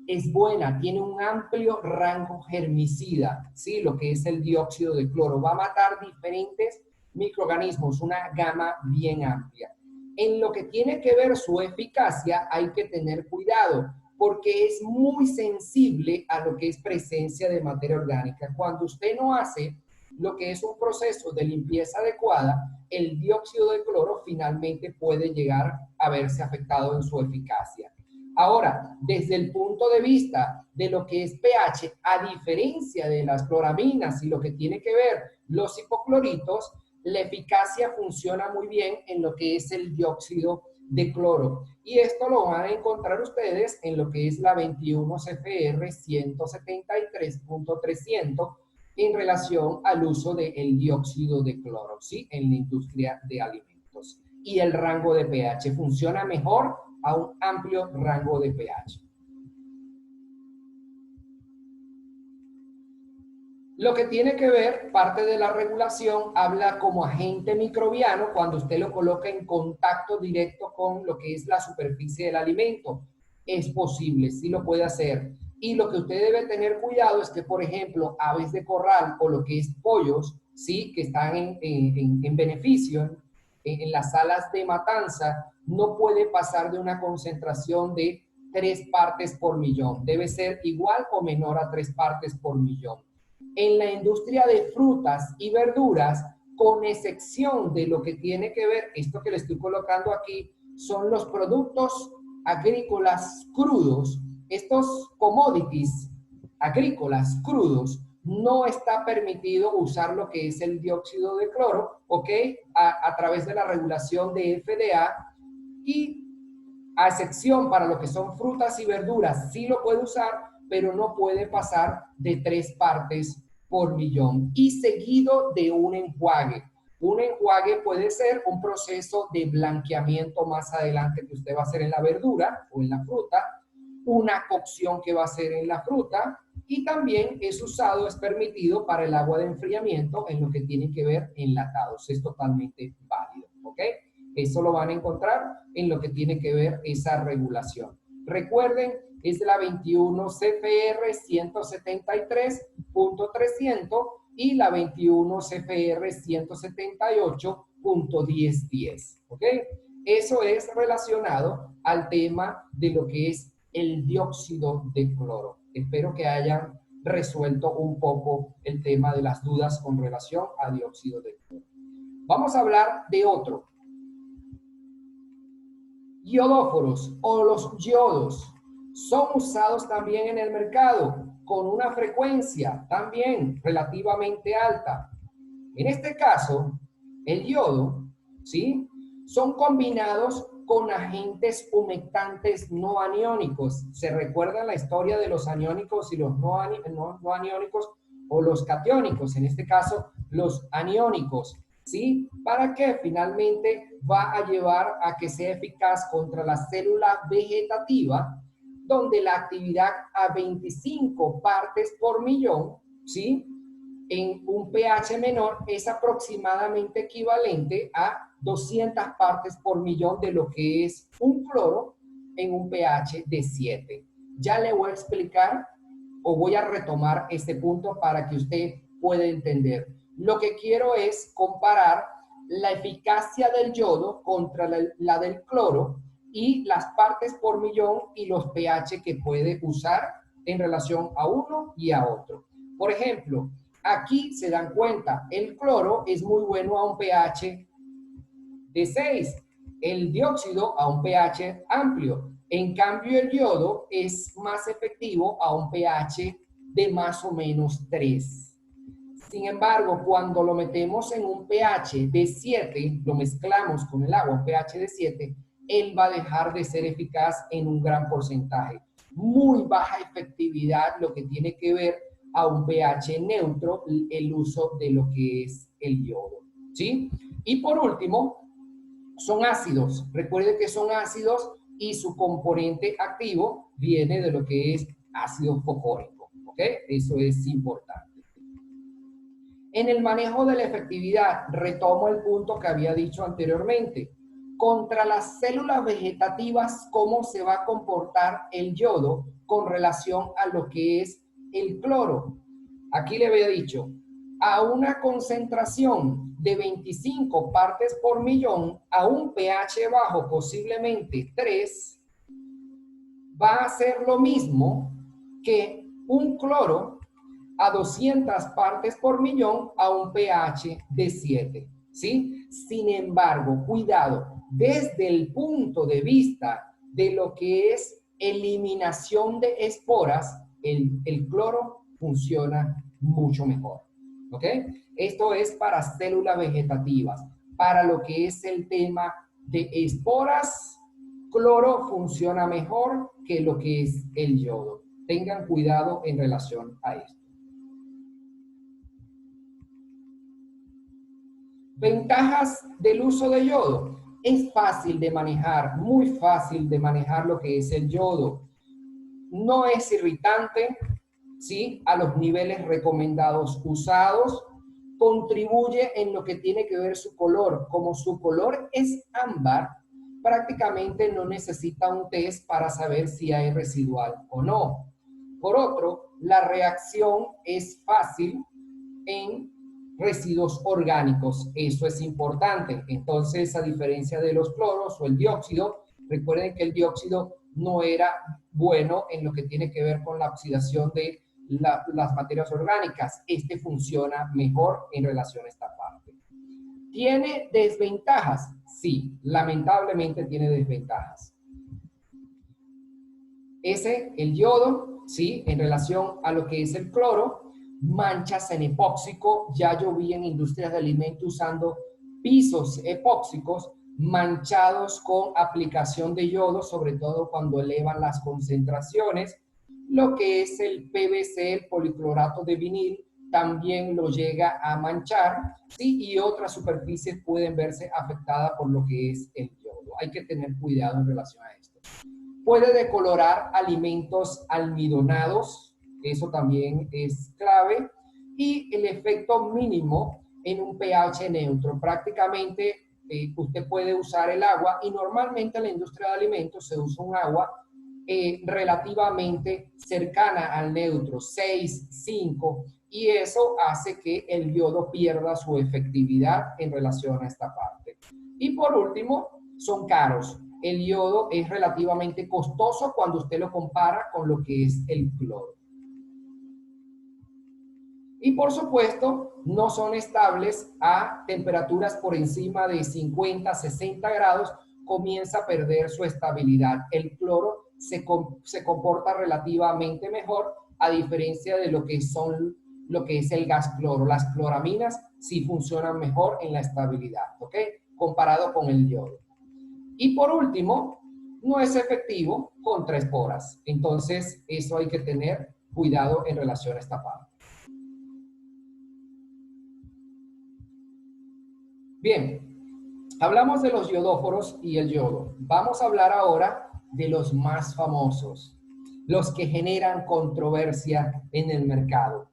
es buena, tiene un amplio rango germicida, ¿sí? Lo que es el dióxido de cloro. Va a matar diferentes microorganismos, una gama bien amplia. En lo que tiene que ver su eficacia hay que tener cuidado porque es muy sensible a lo que es presencia de materia orgánica. Cuando usted no hace lo que es un proceso de limpieza adecuada, el dióxido de cloro finalmente puede llegar a verse afectado en su eficacia. Ahora, desde el punto de vista de lo que es pH, a diferencia de las cloraminas y lo que tiene que ver los hipocloritos, la eficacia funciona muy bien en lo que es el dióxido de cloro. Y esto lo van a encontrar ustedes en lo que es la 21 CFR 173.300 en relación al uso del dióxido de cloro, ¿sí? En la industria de alimentos. Y el rango de pH funciona mejor a un amplio rango de pH. Lo que tiene que ver, parte de la regulación, habla como agente microbiano cuando usted lo coloca en contacto directo con lo que es la superficie del alimento. Es posible, sí lo puede hacer. Y lo que usted debe tener cuidado es que, por ejemplo, aves de corral o lo que es pollos, sí, que están en beneficio en las salas de matanza, no puede pasar de una concentración de 3 partes por millón. Debe ser igual o menor a 3 partes por millón. En la industria de frutas y verduras, con excepción de lo que tiene que ver, esto que le estoy colocando aquí, son los productos agrícolas crudos. Estos commodities agrícolas crudos, no está permitido usar lo que es el dióxido de cloro, ¿ok? A través de la regulación de FDA, y a excepción para lo que son frutas y verduras, sí lo puede usar, pero no puede pasar de 3 partes por millón y seguido de un enjuague. Un enjuague puede ser un proceso de blanqueamiento más adelante que usted va a hacer en la verdura o en la fruta, una cocción que va a hacer en la fruta, y también es usado, es permitido para el agua de enfriamiento en lo que tiene que ver enlatados. Es totalmente válido, ¿ok? Eso lo van a encontrar en lo que tiene que ver esa regulación. Recuerden, es la 21 CFR 173.300 y la 21 CFR 178.1010, ¿ok? Eso es relacionado al tema de lo que es el dióxido de cloro. Espero que hayan resuelto un poco el tema de las dudas con relación a dióxido de cloro. Vamos a hablar de otro. Iodóforos o los yodos son usados también en el mercado con una frecuencia también relativamente alta. En este caso, el yodo, ¿sí? Son combinados con agentes humectantes no aniónicos. ¿Se recuerda la historia de los aniónicos y los no aniónicos o los catiónicos? En este caso, los aniónicos, ¿sí? Para que finalmente va a llevar a que sea eficaz contra la célula vegetativa, donde la actividad a 25 partes por millón, ¿sí? En un pH menor es aproximadamente equivalente a 200 partes por millón de lo que es un cloro en un pH de 7. Ya le voy a explicar o voy a retomar este punto para que usted pueda entender. Lo que quiero es comparar la eficacia del yodo contra la del cloro y las partes por millón y los pH que puede usar en relación a uno y a otro. Por ejemplo, aquí se dan cuenta, el cloro es muy bueno a un pH de 6, el dióxido a un pH amplio. En cambio, el yodo es más efectivo a un pH de más o menos 3. Sin embargo, cuando lo metemos en un pH de 7, lo mezclamos con el agua, un pH de 7, él va a dejar de ser eficaz en un gran porcentaje. Muy baja efectividad, lo que tiene que ver a un pH neutro, el uso de lo que es el yodo, ¿sí? Y por último, son ácidos. Recuerde que son ácidos y su componente activo viene de lo que es ácido fosfórico, ¿ok? Eso es importante. En el manejo de la efectividad, retomo el punto que había dicho anteriormente. Contra las células vegetativas, ¿cómo se va a comportar el yodo con relación a lo que es el cloro? Aquí le había dicho, a una concentración de 25 partes por millón, a un pH bajo, posiblemente 3, va a ser lo mismo que un cloro a 200 partes por millón a un pH de 7, ¿sí? Sin embargo, cuidado, desde el punto de vista de lo que es eliminación de esporas, el cloro funciona mucho mejor. ¿Ok? Esto es para células vegetativas. Para lo que es el tema de esporas, cloro funciona mejor que lo que es el yodo. Tengan cuidado en relación a esto. Ventajas del uso de yodo. Es fácil de manejar, muy fácil de manejar lo que es el yodo. No es irritante, ¿sí? A los niveles recomendados usados. Contribuye en lo que tiene que ver su color. Como su color es ámbar, prácticamente no necesita un test para saber si hay residual o no. Por otro, la reacción es fácil en residuos orgánicos. Eso es importante. Entonces, a diferencia de los cloros o el dióxido, recuerden que el dióxido no era bueno en lo que tiene que ver con la oxidación de las materias orgánicas. Este funciona mejor en relación a esta parte. ¿Tiene desventajas? Sí, lamentablemente tiene desventajas. El yodo, ¿sí? En relación a lo que es el cloro, manchas en epóxico. Ya yo vi en industrias de alimentos usando pisos epóxicos manchados con aplicación de yodo, sobre todo cuando elevan las concentraciones. Lo que es el PVC, el policlorato de vinil, también lo llega a manchar, ¿sí? Y otras superficies pueden verse afectadas por lo que es el yodo. Hay que tener cuidado en relación a esto. Puede decolorar alimentos almidonados, eso también es clave, y el efecto mínimo en un pH neutro. Prácticamente usted puede usar el agua y normalmente en la industria de alimentos se usa un agua relativamente cercana al neutro, 6, 5, y eso hace que el yodo pierda su efectividad en relación a esta parte. Y por último, son caros. El yodo es relativamente costoso cuando usted lo compara con lo que es el cloro. Y por supuesto, no son estables a temperaturas por encima de 50, 60 grados, comienza a perder su estabilidad. El cloro se comporta relativamente mejor, a diferencia de lo que es el gas cloro. Las cloraminas sí funcionan mejor en la estabilidad, ¿ok? Comparado con el yodo. Y por último, no es efectivo contra esporas. Entonces, eso hay que tener cuidado en relación a esta parte. Bien, hablamos de los yodóforos y el yodo. Vamos a hablar ahora de los más famosos, los que generan controversia en el mercado,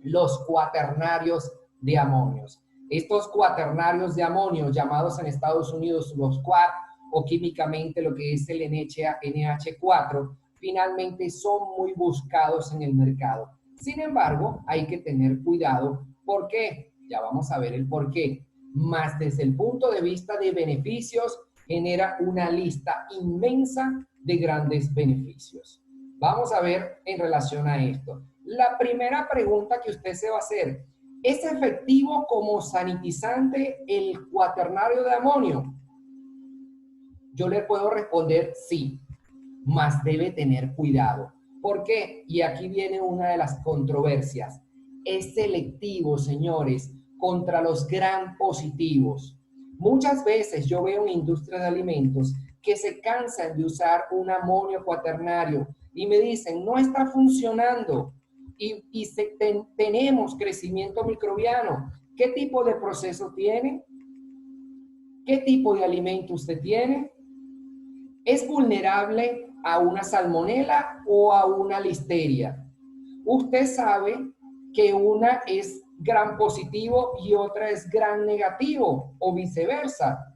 los cuaternarios de amonios. Estos cuaternarios de amonio, llamados en Estados Unidos los quat, o químicamente lo que es el NH4, finalmente son muy buscados en el mercado. Sin embargo, hay que tener cuidado. ¿Por qué? Ya vamos a ver el por qué. Más desde el punto de vista de beneficios, genera una lista inmensa de grandes beneficios. Vamos a ver en relación a esto. La primera pregunta que usted se va a hacer, ¿es efectivo como sanitizante el cuaternario de amonio? Yo le puedo responder sí, mas debe tener cuidado. ¿Por qué? Y aquí viene una de las controversias. Es selectivo, señores, contra los gram positivos. Muchas veces yo veo en industria de alimentos que se cansan de usar un amonio cuaternario y me dicen, no está funcionando y tenemos crecimiento microbiano. ¿Qué tipo de proceso tiene? ¿Qué tipo de alimento usted tiene? ¿Es vulnerable a una salmonela o a una listeria? Usted sabe que una es gram positivo y otra es gram negativo o viceversa.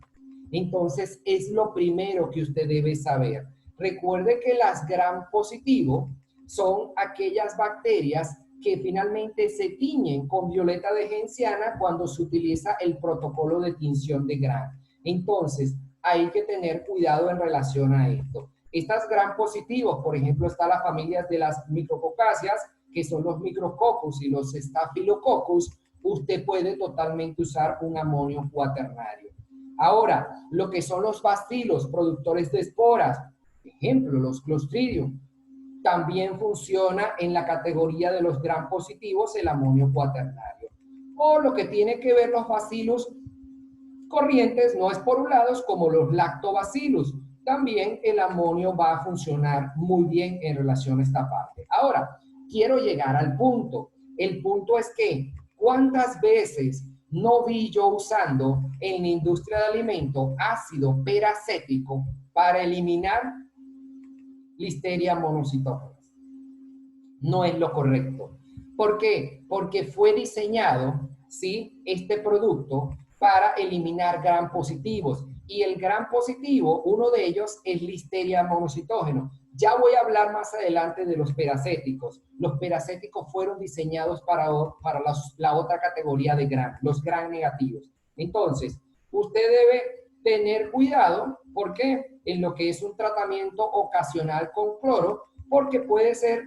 Entonces, es lo primero que usted debe saber. Recuerde que las gram positivo son aquellas bacterias que finalmente se tiñen con violeta de genciana cuando se utiliza el protocolo de tinción de gram. Entonces, hay que tener cuidado en relación a esto. Estas gram positivos, por ejemplo, está la familia de las micrococáceas, que son los micrococcus y los staphylococcus. Usted puede totalmente usar un amonio cuaternario. Ahora, lo que son los bacilos, productores de esporas, Ejemplo, los Clostridium. También funciona en la categoría de los gram positivos el amonio cuaternario. O lo que tiene que ver los bacillus corrientes no esporulados como los lactobacillus. También el amonio va a funcionar muy bien en relación a esta parte. Ahora, quiero llegar al punto. El punto es que, ¿cuántas veces no vi yo usando en la industria de alimentos ácido peracético para eliminar Listeria monocytogenes? No es lo correcto. ¿Por qué? Porque fue diseñado, ¿sí?, este producto para eliminar gram positivos. Y el gram positivo, uno de ellos es Listeria monocytógeno. Ya voy a hablar más adelante de los peracéticos. Los peracéticos fueron diseñados para la otra categoría de gram, los gram negativos. Entonces, usted debe tener cuidado, porque en lo que es un tratamiento ocasional con cloro, porque puede ser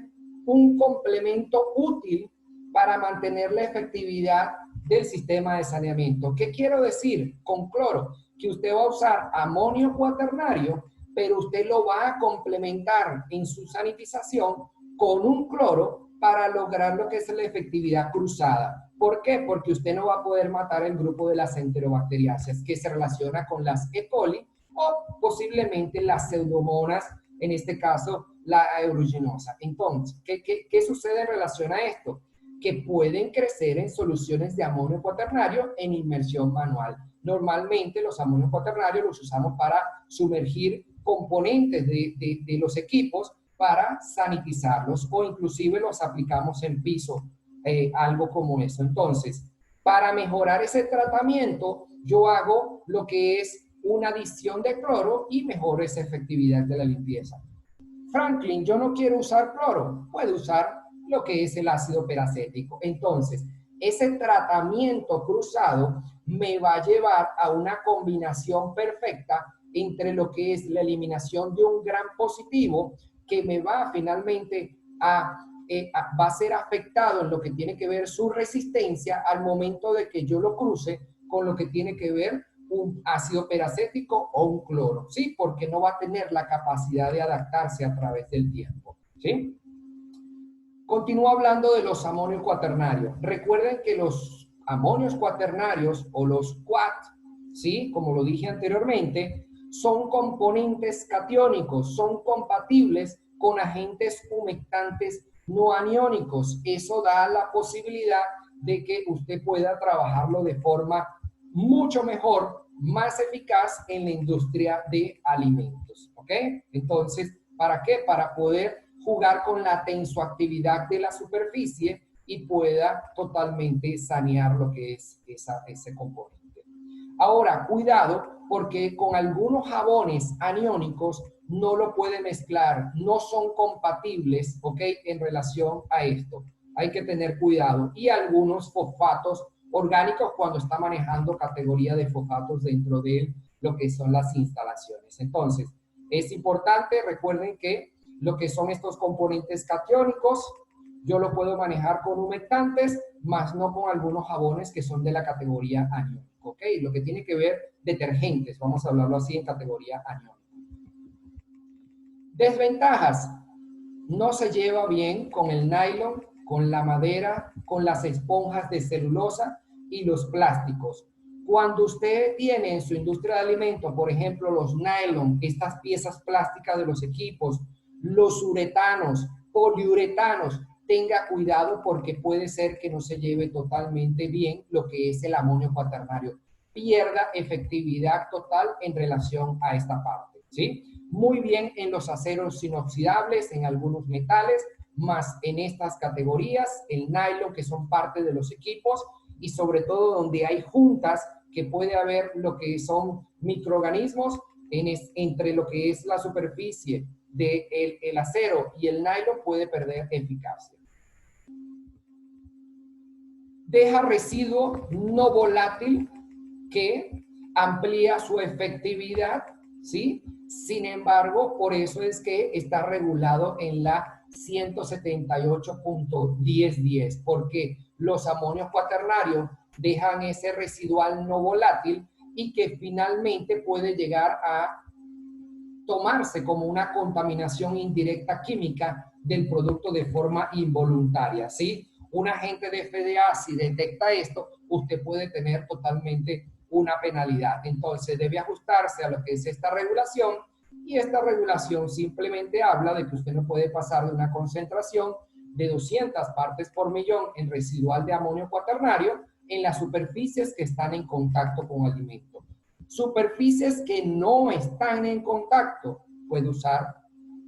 un complemento útil para mantener la efectividad del sistema de saneamiento. ¿Qué quiero decir con cloro? Que usted va a usar amonio cuaternario, pero usted lo va a complementar en su sanitización con un cloro para lograr lo que es la efectividad cruzada. ¿Por qué? Porque usted no va a poder matar el grupo de las enterobacteriáceas que se relaciona con las E. coli o posiblemente las pseudomonas, en este caso la aeruginosa. Entonces, ¿qué sucede en relación a esto? Que pueden crecer en soluciones de amonio cuaternario en inmersión manual. Normalmente los amonios cuaternarios los usamos para sumergir componentes de los equipos para sanitizarlos, o inclusive los aplicamos en piso, algo como eso. Entonces, para mejorar ese tratamiento, yo hago lo que es una adición de cloro y mejoro esa efectividad de la limpieza. Franklin, yo no quiero usar cloro, puede usar lo que es el ácido peracético. Entonces, ese tratamiento cruzado me va a llevar a una combinación perfecta entre lo que es la eliminación de un gram positivo, que me va finalmente va a ser afectado en lo que tiene que ver su resistencia al momento de que yo lo cruce con lo que tiene que ver un ácido peracético o un cloro, ¿sí? Porque no va a tener la capacidad de adaptarse a través del tiempo, ¿sí? Continúo hablando de los amonios cuaternarios. Recuerden que los amonios cuaternarios o los QUAT, ¿sí?, como lo dije anteriormente, son componentes catiónicos, son compatibles con agentes humectantes no aniónicos. Eso da la posibilidad de que usted pueda trabajarlo de forma mucho mejor, más eficaz en la industria de alimentos, ¿ok? Entonces, ¿para qué? Para poder jugar con la tensoactividad de la superficie y pueda totalmente sanear lo que es ese componente. Ahora, cuidado, porque con algunos jabones aniónicos no lo puede mezclar, no son compatibles, ¿ok?, en relación a esto. Hay que tener cuidado. Y algunos fosfatos orgánicos cuando está manejando categoría de fosfatos dentro de lo que son las instalaciones. Entonces, es importante, recuerden que lo que son estos componentes catiónicos, yo lo puedo manejar con humectantes, más no con algunos jabones que son de la categoría aniónico, ¿ok? Lo que tiene que ver detergentes, vamos a hablarlo así, en categoría aniónica. Desventajas: no se lleva bien con el nylon, con la madera, con las esponjas de celulosa y los plásticos. Cuando usted tiene en su industria de alimentos, por ejemplo, los nylon, estas piezas plásticas de los equipos, los uretanos, poliuretanos, tenga cuidado porque puede ser que no se lleve totalmente bien lo que es el amonio cuaternario. Pierda efectividad total en relación a esta parte, ¿sí? Muy bien en los aceros inoxidables, en algunos metales, más en estas categorías, el nylon, que son parte de los equipos, y sobre todo donde hay juntas, que puede haber lo que son microorganismos entre lo que es la superficie del acero y el nylon, puede perder eficacia. Deja residuo no volátil que amplía su efectividad, ¿sí? Sin embargo, por eso es que está regulado en la 178.1010, porque los amonios cuaternarios dejan ese residual no volátil y que finalmente puede llegar a tomarse como una contaminación indirecta química del producto de forma involuntaria, ¿sí? Un agente de FDA, si detecta esto, usted puede tener totalmente una penalidad. Entonces, debe ajustarse a lo que es esta regulación, y esta regulación simplemente habla de que usted no puede pasar de una concentración de 200 partes por millón en residual de amonio cuaternario en las superficies que están en contacto con alimento. Superficies que no están en contacto, puede usar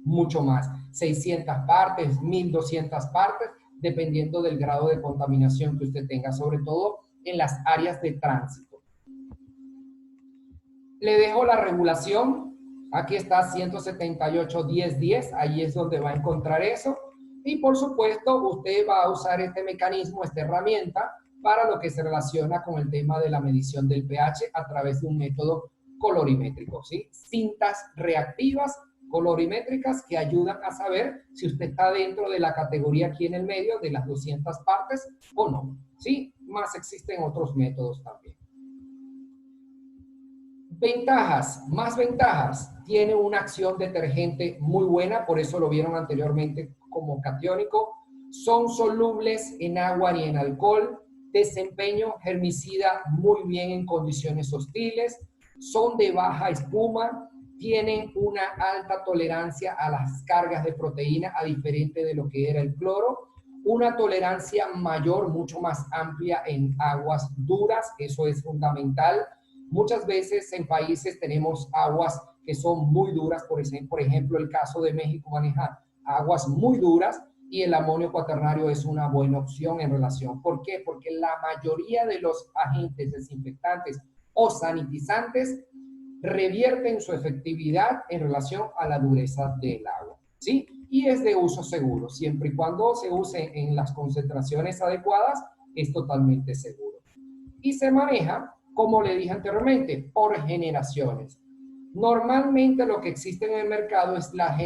mucho más, 600 partes, 1200 partes, dependiendo del grado de contaminación que usted tenga, sobre todo en las áreas de tránsito. Le dejo la regulación, aquí está 178.10.10, ahí es donde va a encontrar eso, y por supuesto usted va a usar este mecanismo, esta herramienta, para lo que se relaciona con el tema de la medición del pH a través de un método colorimétrico, ¿sí? Cintas reactivas colorimétricas que ayudan a saber si usted está dentro de la categoría aquí en el medio de las 200 partes o no, ¿sí? Más existen otros métodos también. Ventajas, más ventajas. Tiene una acción detergente muy buena, por eso lo vieron anteriormente como catiónico. Son solubles en agua y en alcohol. Desempeño germicida muy bien en condiciones hostiles. Son de baja espuma. Tienen una alta tolerancia a las cargas de proteína, a diferente de lo que era el cloro. Una tolerancia mayor, mucho más amplia en aguas duras. Eso es fundamental. Muchas veces en países tenemos aguas que son muy duras, por ejemplo, el caso de México maneja aguas muy duras y el amonio cuaternario es una buena opción en relación. ¿Por qué? Porque la mayoría de los agentes desinfectantes o sanitizantes revierten su efectividad en relación a la dureza del agua, ¿sí? Y es de uso seguro, siempre y cuando se use en las concentraciones adecuadas, es totalmente seguro. Y se maneja, como le dije anteriormente, por generaciones. Normalmente lo que existe en el mercado es la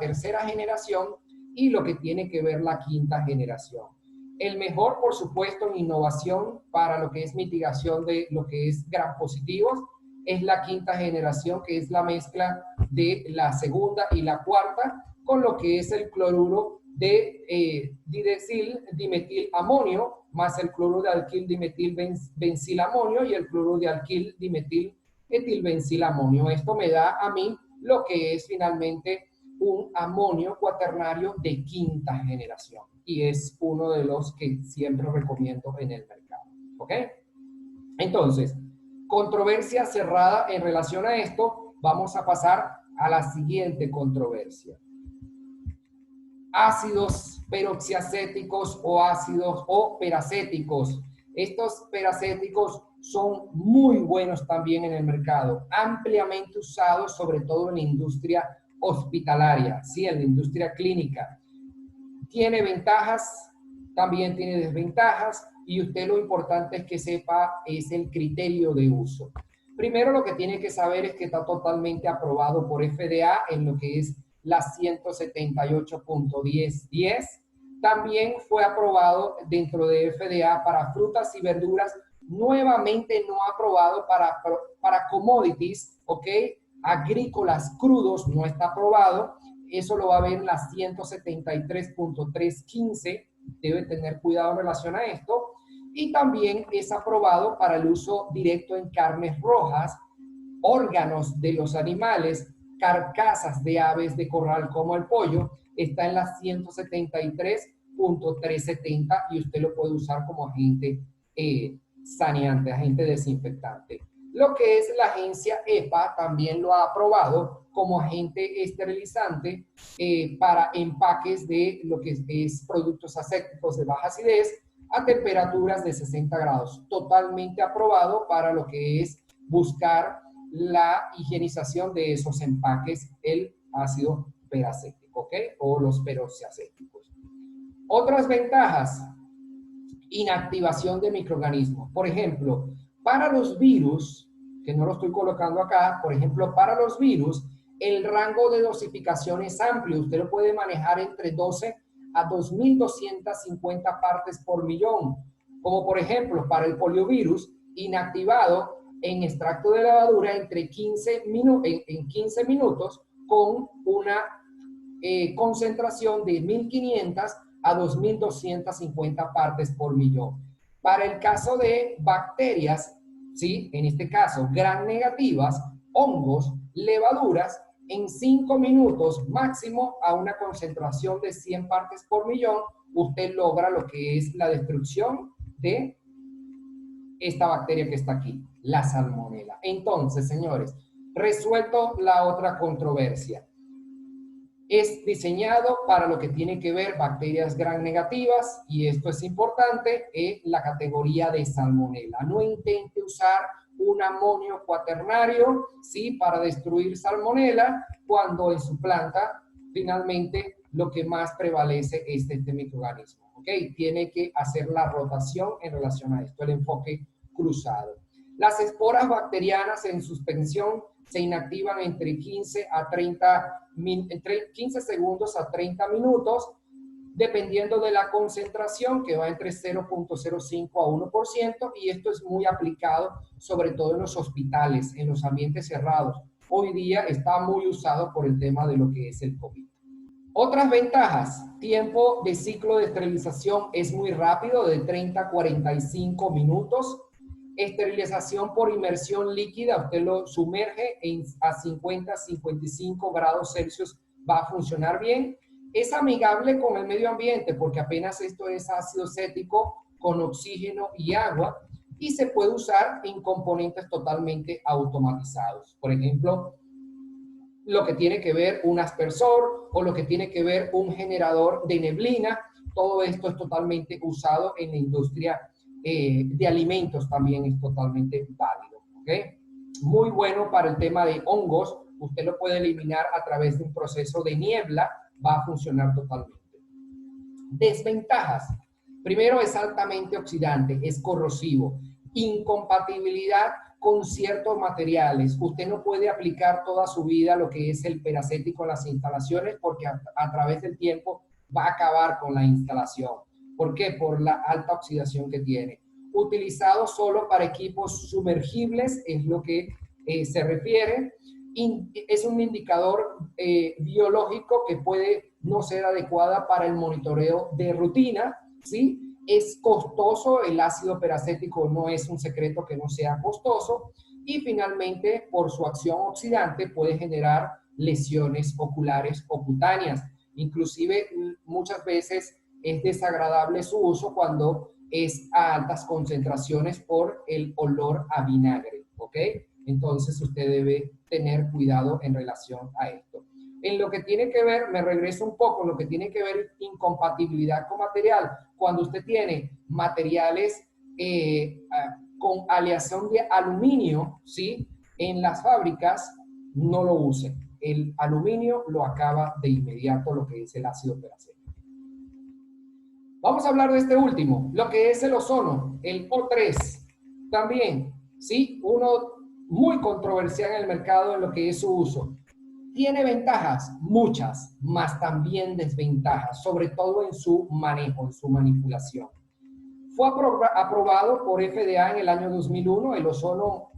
tercera generación y lo que tiene que ver la quinta generación. El mejor, por supuesto, en innovación para lo que es mitigación de lo que es gram positivos es la quinta generación, que es la mezcla de la segunda y la cuarta con lo que es el cloruro de dimetilamonio más el cloruro de alquil dimetilbenzilamonio y el cloruro de alquil dimetilmetilbenzilamonio. Esto me da a mí lo que es finalmente un amonio cuaternario de quinta generación y es uno de los que siempre recomiendo en el mercado. ¿Ok? Entonces, controversia cerrada en relación a esto. Vamos a pasar a la siguiente controversia. Ácidos peroxiacéticos o ácidos o peracéticos. Estos peracéticos son muy buenos también en el mercado, ampliamente usados sobre todo en la industria hospitalaria, ¿sí? En la industria clínica. Tiene ventajas, también tiene desventajas, y usted lo importante es que sepa es el criterio de uso. Primero lo que tiene que saber es que está totalmente aprobado por FDA en lo que es la 178.10.10. También fue aprobado dentro de FDA para frutas y verduras, nuevamente no aprobado para commodities, ¿ok? Agrícolas crudos no está aprobado. Eso lo va a ver en la 173.315. Debe tener cuidado en relación a esto. Y también es aprobado para el uso directo en carnes rojas, órganos de los animales, carcasas de aves de corral como el pollo. Está en la 173.370 y usted lo puede usar como agente saneante, agente desinfectante. Lo que es la agencia EPA también lo ha aprobado como agente esterilizante para empaques de lo que es productos asépticos de baja acidez a temperaturas de 60 grados. Totalmente aprobado para lo que es buscar la higienización de esos empaques, el ácido peracético, ¿ok? O los peroxiacéticos. Otras ventajas, inactivación de microorganismos. Por ejemplo, para los virus, que no lo estoy colocando acá, por ejemplo, para los virus, el rango de dosificación es amplio. Usted lo puede manejar entre 12 a 2.250 partes por millón. Como por ejemplo, para el poliovirus, inactivado en extracto de levadura entre 15 minutos con una concentración de 1.500 a 2.250 partes por millón. Para el caso de bacterias, ¿sí? En este caso, gram negativas, hongos, levaduras, en 5 minutos máximo a una concentración de 100 partes por millón, usted logra lo que es la destrucción de esta bacteria que está aquí, la salmonela. Entonces, señores, resuelto la otra controversia. Es diseñado para lo que tiene que ver bacterias gram negativas, y esto es importante, en la categoría de salmonela. No intente usar un amonio cuaternario, ¿sí?, para destruir salmonela, cuando en su planta finalmente lo que más prevalece es este microorganismo. ¿Ok? Tiene que hacer la rotación en relación a esto, el enfoque cruzado. Las esporas bacterianas en suspensión se inactivan entre 15 segundos a 30 minutos, dependiendo de la concentración, que va entre 0.05 a 1%, y esto es muy aplicado sobre todo en los hospitales, en los ambientes cerrados. Hoy día está muy usado por el tema de lo que es el COVID. Otras ventajas: tiempo de ciclo de esterilización es muy rápido, de 30 a 45 minutos. Esterilización por inmersión líquida, usted lo sumerge a 50 a 55 grados Celsius, va a funcionar bien. Es amigable con el medio ambiente porque apenas esto es ácido cético con oxígeno y agua, y se puede usar en componentes totalmente automatizados. Por ejemplo, lo que tiene que ver un aspersor o lo que tiene que ver un generador de neblina. Todo esto es totalmente usado en la industria de alimentos, también es totalmente válido. ¿Okay? Muy bueno para el tema de hongos. Usted lo puede eliminar a través de un proceso de niebla, va a funcionar totalmente. Desventajas: primero, es altamente oxidante, es corrosivo. Incompatibilidad con ciertos materiales. Usted no puede aplicar toda su vida lo que es el peracético en las instalaciones, porque a través del tiempo va a acabar con la instalación. ¿Por qué? Por la alta oxidación que tiene. Utilizado solo para equipos sumergibles, es lo que se refiere. Es un indicador biológico que puede no ser adecuada para el monitoreo de rutina, ¿sí? Es costoso, el ácido peracético no es un secreto que no sea costoso, y finalmente, por su acción oxidante, puede generar lesiones oculares o cutáneas. Inclusive, muchas veces es desagradable su uso cuando es a altas concentraciones por el olor a vinagre, ¿ok? Entonces, usted debe tener cuidado en relación a esto. En lo que tiene que ver, me regreso un poco, en lo que tiene que ver incompatibilidad con material. Cuando usted tiene materiales con aleación de aluminio, ¿sí?, en las fábricas, no lo use. El aluminio lo acaba de inmediato lo que es el ácido peracético. Vamos a hablar de este último, lo que es el ozono, el O3. También, ¿sí?, uno muy controversial en el mercado en lo que es su uso. Tiene ventajas, muchas, más también desventajas, sobre todo en su manejo, en su manipulación. Fue aprobado por FDA en el año 2001. El ozono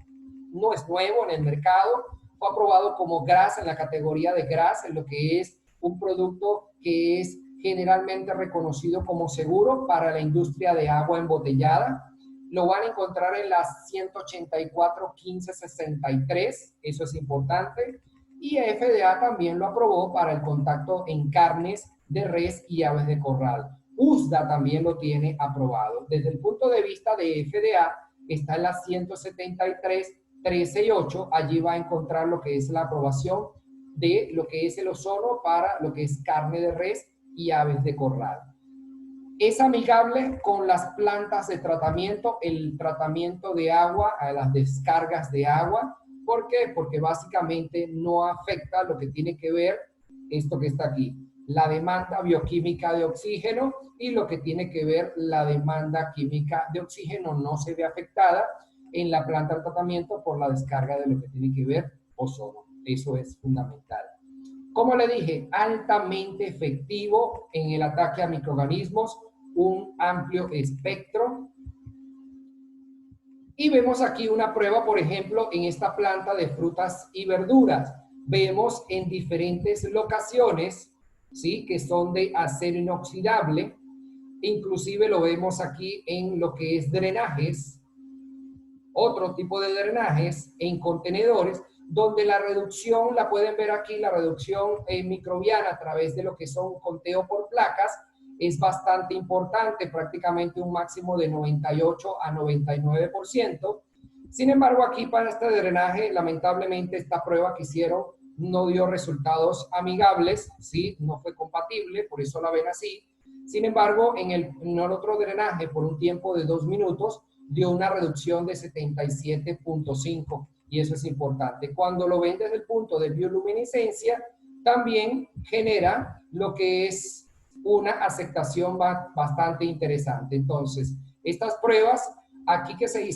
no es nuevo en el mercado. Fue aprobado como GRAS, en la categoría de GRAS, en lo que es un producto que es generalmente reconocido como seguro para la industria de agua embotellada. Lo van a encontrar en las 184-1563, eso es importante. Y FDA también lo aprobó para el contacto en carnes de res y aves de corral. USDA también lo tiene aprobado. Desde el punto de vista de FDA, está en la 173-13-8. Allí va a encontrar lo que es la aprobación de lo que es el ozono para lo que es carne de res y aves de corral. Es amigable con las plantas de tratamiento, el tratamiento de agua, a las descargas de agua. ¿Por qué? Porque básicamente no afecta lo que tiene que ver esto que está aquí, la demanda bioquímica de oxígeno, y lo que tiene que ver la demanda química de oxígeno no se ve afectada en la planta de tratamiento por la descarga de lo que tiene que ver ozono. Eso es fundamental. Como le dije, altamente efectivo en el ataque a microorganismos, un amplio espectro. Y vemos aquí una prueba, por ejemplo, en esta planta de frutas y verduras. vemos en diferentes locaciones, ¿sí? Que son de acero inoxidable. Inclusive lo vemos aquí en lo que es drenajes, otro tipo de drenajes en contenedores, donde la reducción, la pueden ver aquí, la reducción microbiana a través de lo que son conteo por placas, es bastante importante, prácticamente un máximo de 98 a 99%. Sin embargo, aquí para este drenaje, lamentablemente, esta prueba que hicieron no dio resultados amigables, ¿sí? No fue compatible, por eso la ven así. Sin embargo, en el otro drenaje, por un tiempo de 2 minutos, dio una reducción de 77.5 y eso es importante. Cuando lo ven desde el punto de bioluminiscencia, también genera lo que es una aceptación bastante interesante. Entonces, estas pruebas, aquí que se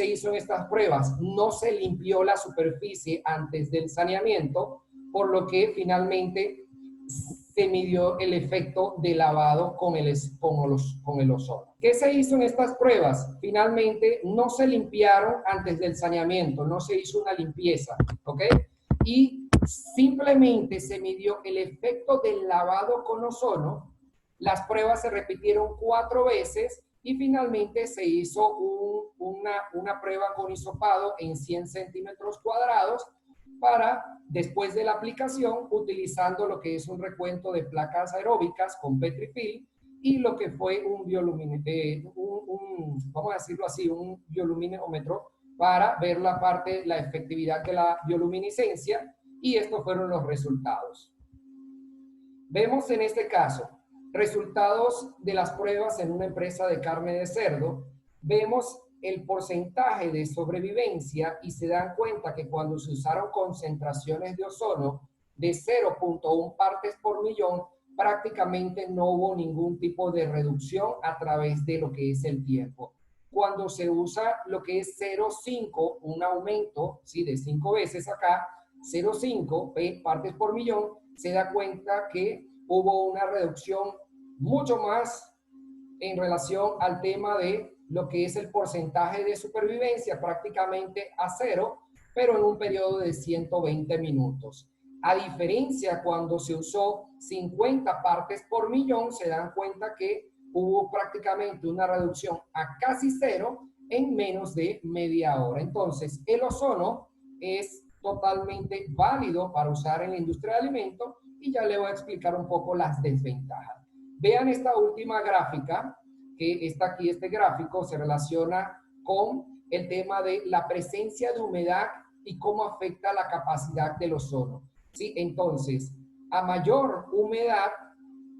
hizo en estas pruebas, no se limpió la superficie antes del saneamiento, por lo que finalmente se midió el efecto de lavado con el ozono. ¿Qué se hizo en estas pruebas? Finalmente no se limpiaron antes del saneamiento, no se hizo una limpieza, ¿ok? Y simplemente se midió el efecto del lavado con ozono. Las pruebas se repitieron 4 veces y finalmente se hizo una prueba con hisopado en 100 centímetros cuadrados para, después de la aplicación, utilizando lo que es un recuento de placas aeróbicas con Petrifilm y lo que fue vamos a decirlo así, un biolumineómetro para ver la efectividad de la bioluminiscencia, y estos fueron los resultados. Vemos en este caso resultados de las pruebas en una empresa de carne de cerdo. Vemos el porcentaje de sobrevivencia y se dan cuenta que cuando se usaron concentraciones de ozono de 0.1 partes por millón, prácticamente no hubo ningún tipo de reducción a través de lo que es el tiempo. Cuando se usa lo que es 0.5, un aumento, ¿sí? De 5 veces acá, 0.5 partes por millón, se da cuenta que hubo una reducción mucho más en relación al tema de lo que es el porcentaje de supervivencia, prácticamente a 0, pero en un periodo de 120 minutos. A diferencia, cuando se usó 50 partes por millón, se dan cuenta que hubo prácticamente una reducción a casi 0 en menos de media hora. Entonces, el ozono es totalmente válido para usar en la industria de alimentos y ya le voy a explicar un poco las desventajas. Vean esta última gráfica, que está aquí, este gráfico se relaciona con el tema de la presencia de humedad y cómo afecta la capacidad del ozono. ¿Sí? Entonces, a mayor humedad,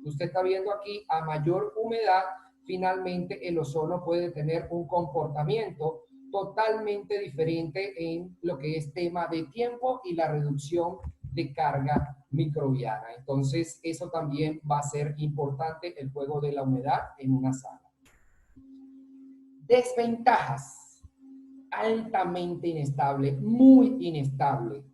usted está viendo aquí, a mayor humedad, finalmente el ozono puede tener un comportamiento totalmente diferente en lo que es tema de tiempo y la reducción de carga microbiana. Entonces, eso también va a ser importante, el juego de la humedad en una sala. Desventajas. Altamente inestable, muy inestable.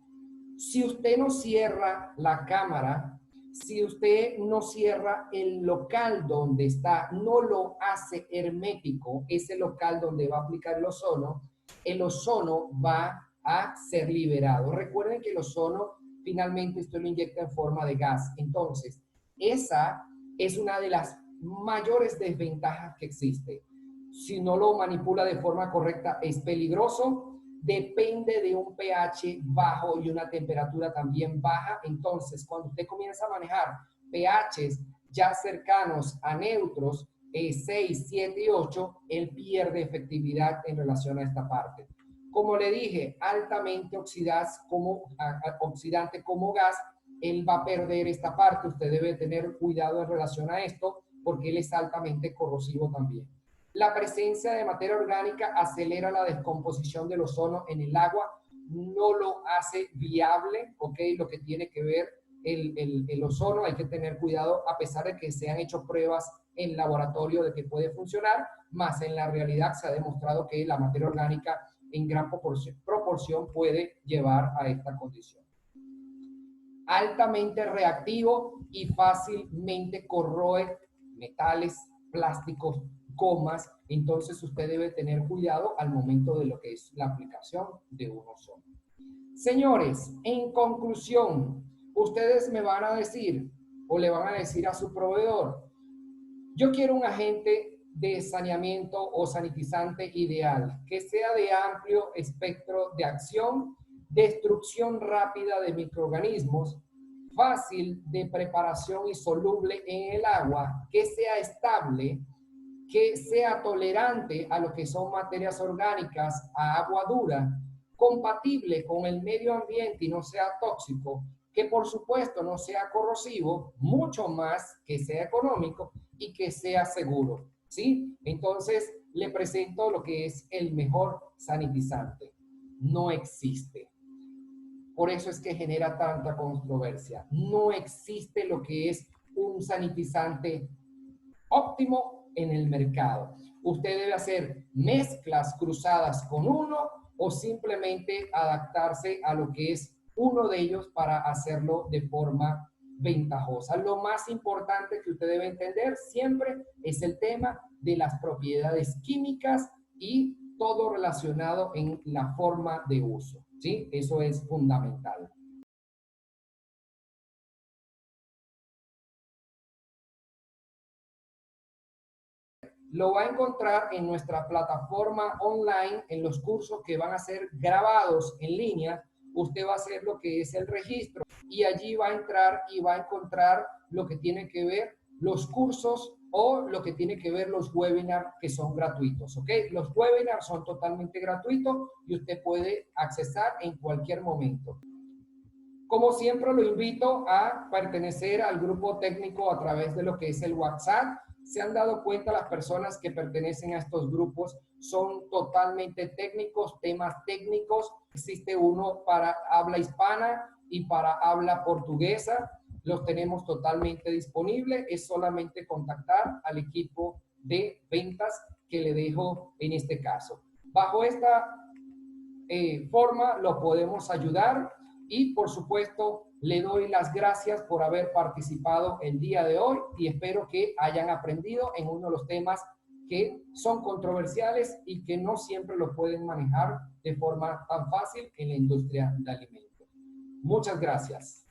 Si usted no cierra la cámara, si usted no cierra el local donde está, no lo hace hermético, ese local donde va a aplicar el ozono va a ser liberado. Recuerden que el ozono finalmente usted lo inyecta en forma de gas. Entonces, esa es una de las mayores desventajas que existe. Si no lo manipula de forma correcta, es peligroso. Depende de un pH bajo y una temperatura también baja. Entonces, cuando usted comienza a manejar pHs ya cercanos a neutros, 6, 7 y 8, él pierde efectividad en relación a esta parte. Como le dije, altamente oxidante como gas, él va a perder esta parte. Usted debe tener cuidado en relación a esto porque él es altamente corrosivo también. La presencia de materia orgánica acelera la descomposición del ozono en el agua, no lo hace viable, ¿ok? Lo que tiene que ver el ozono, hay que tener cuidado, a pesar de que se han hecho pruebas en laboratorio de que puede funcionar, más en la realidad se ha demostrado que la materia orgánica en gran proporción puede llevar a esta condición. Altamente reactivo y fácilmente corroe metales, plásticos, gomas, entonces usted debe tener cuidado al momento de lo que es la aplicación de un ozono. Señores, en conclusión, ustedes me van a decir o le van a decir a su proveedor, yo quiero un agente de saneamiento o sanitizante ideal, que sea de amplio espectro de acción, destrucción rápida de microorganismos, fácil de preparación y soluble en el agua, que sea estable, que sea tolerante a lo que son materias orgánicas, a agua dura, compatible con el medio ambiente y no sea tóxico, que por supuesto no sea corrosivo, mucho más que sea económico y que sea seguro, ¿sí? Entonces le presento lo que es el mejor sanitizante. No existe. Por eso es que genera tanta controversia. No existe lo que es un sanitizante óptimo en el mercado. Usted debe hacer mezclas cruzadas con uno o simplemente adaptarse a lo que es uno de ellos para hacerlo de forma ventajosa. Lo más importante que usted debe entender siempre es el tema de las propiedades químicas y todo relacionado en la forma de uso, ¿sí? Eso es fundamental. Lo va a encontrar en nuestra plataforma online, en los cursos que van a ser grabados en línea. Usted va a hacer lo que es el registro y allí va a entrar y va a encontrar lo que tiene que ver los cursos o lo que tiene que ver los webinars que son gratuitos, ¿ok? Los webinars son totalmente gratuitos y usted puede accesar en cualquier momento. Como siempre, lo invito a pertenecer al grupo técnico a través de lo que es el WhatsApp. Se han dado cuenta las personas que pertenecen a estos grupos son totalmente técnicos, temas técnicos. Existe uno para habla hispana y para habla portuguesa. Los tenemos totalmente disponibles. Es solamente contactar al equipo de ventas que le dejo en este caso. Bajo esta forma lo podemos ayudar y por supuesto le doy las gracias por haber participado el día de hoy y espero que hayan aprendido en uno de los temas que son controversiales y que no siempre lo pueden manejar de forma tan fácil en la industria de alimentos. Muchas gracias.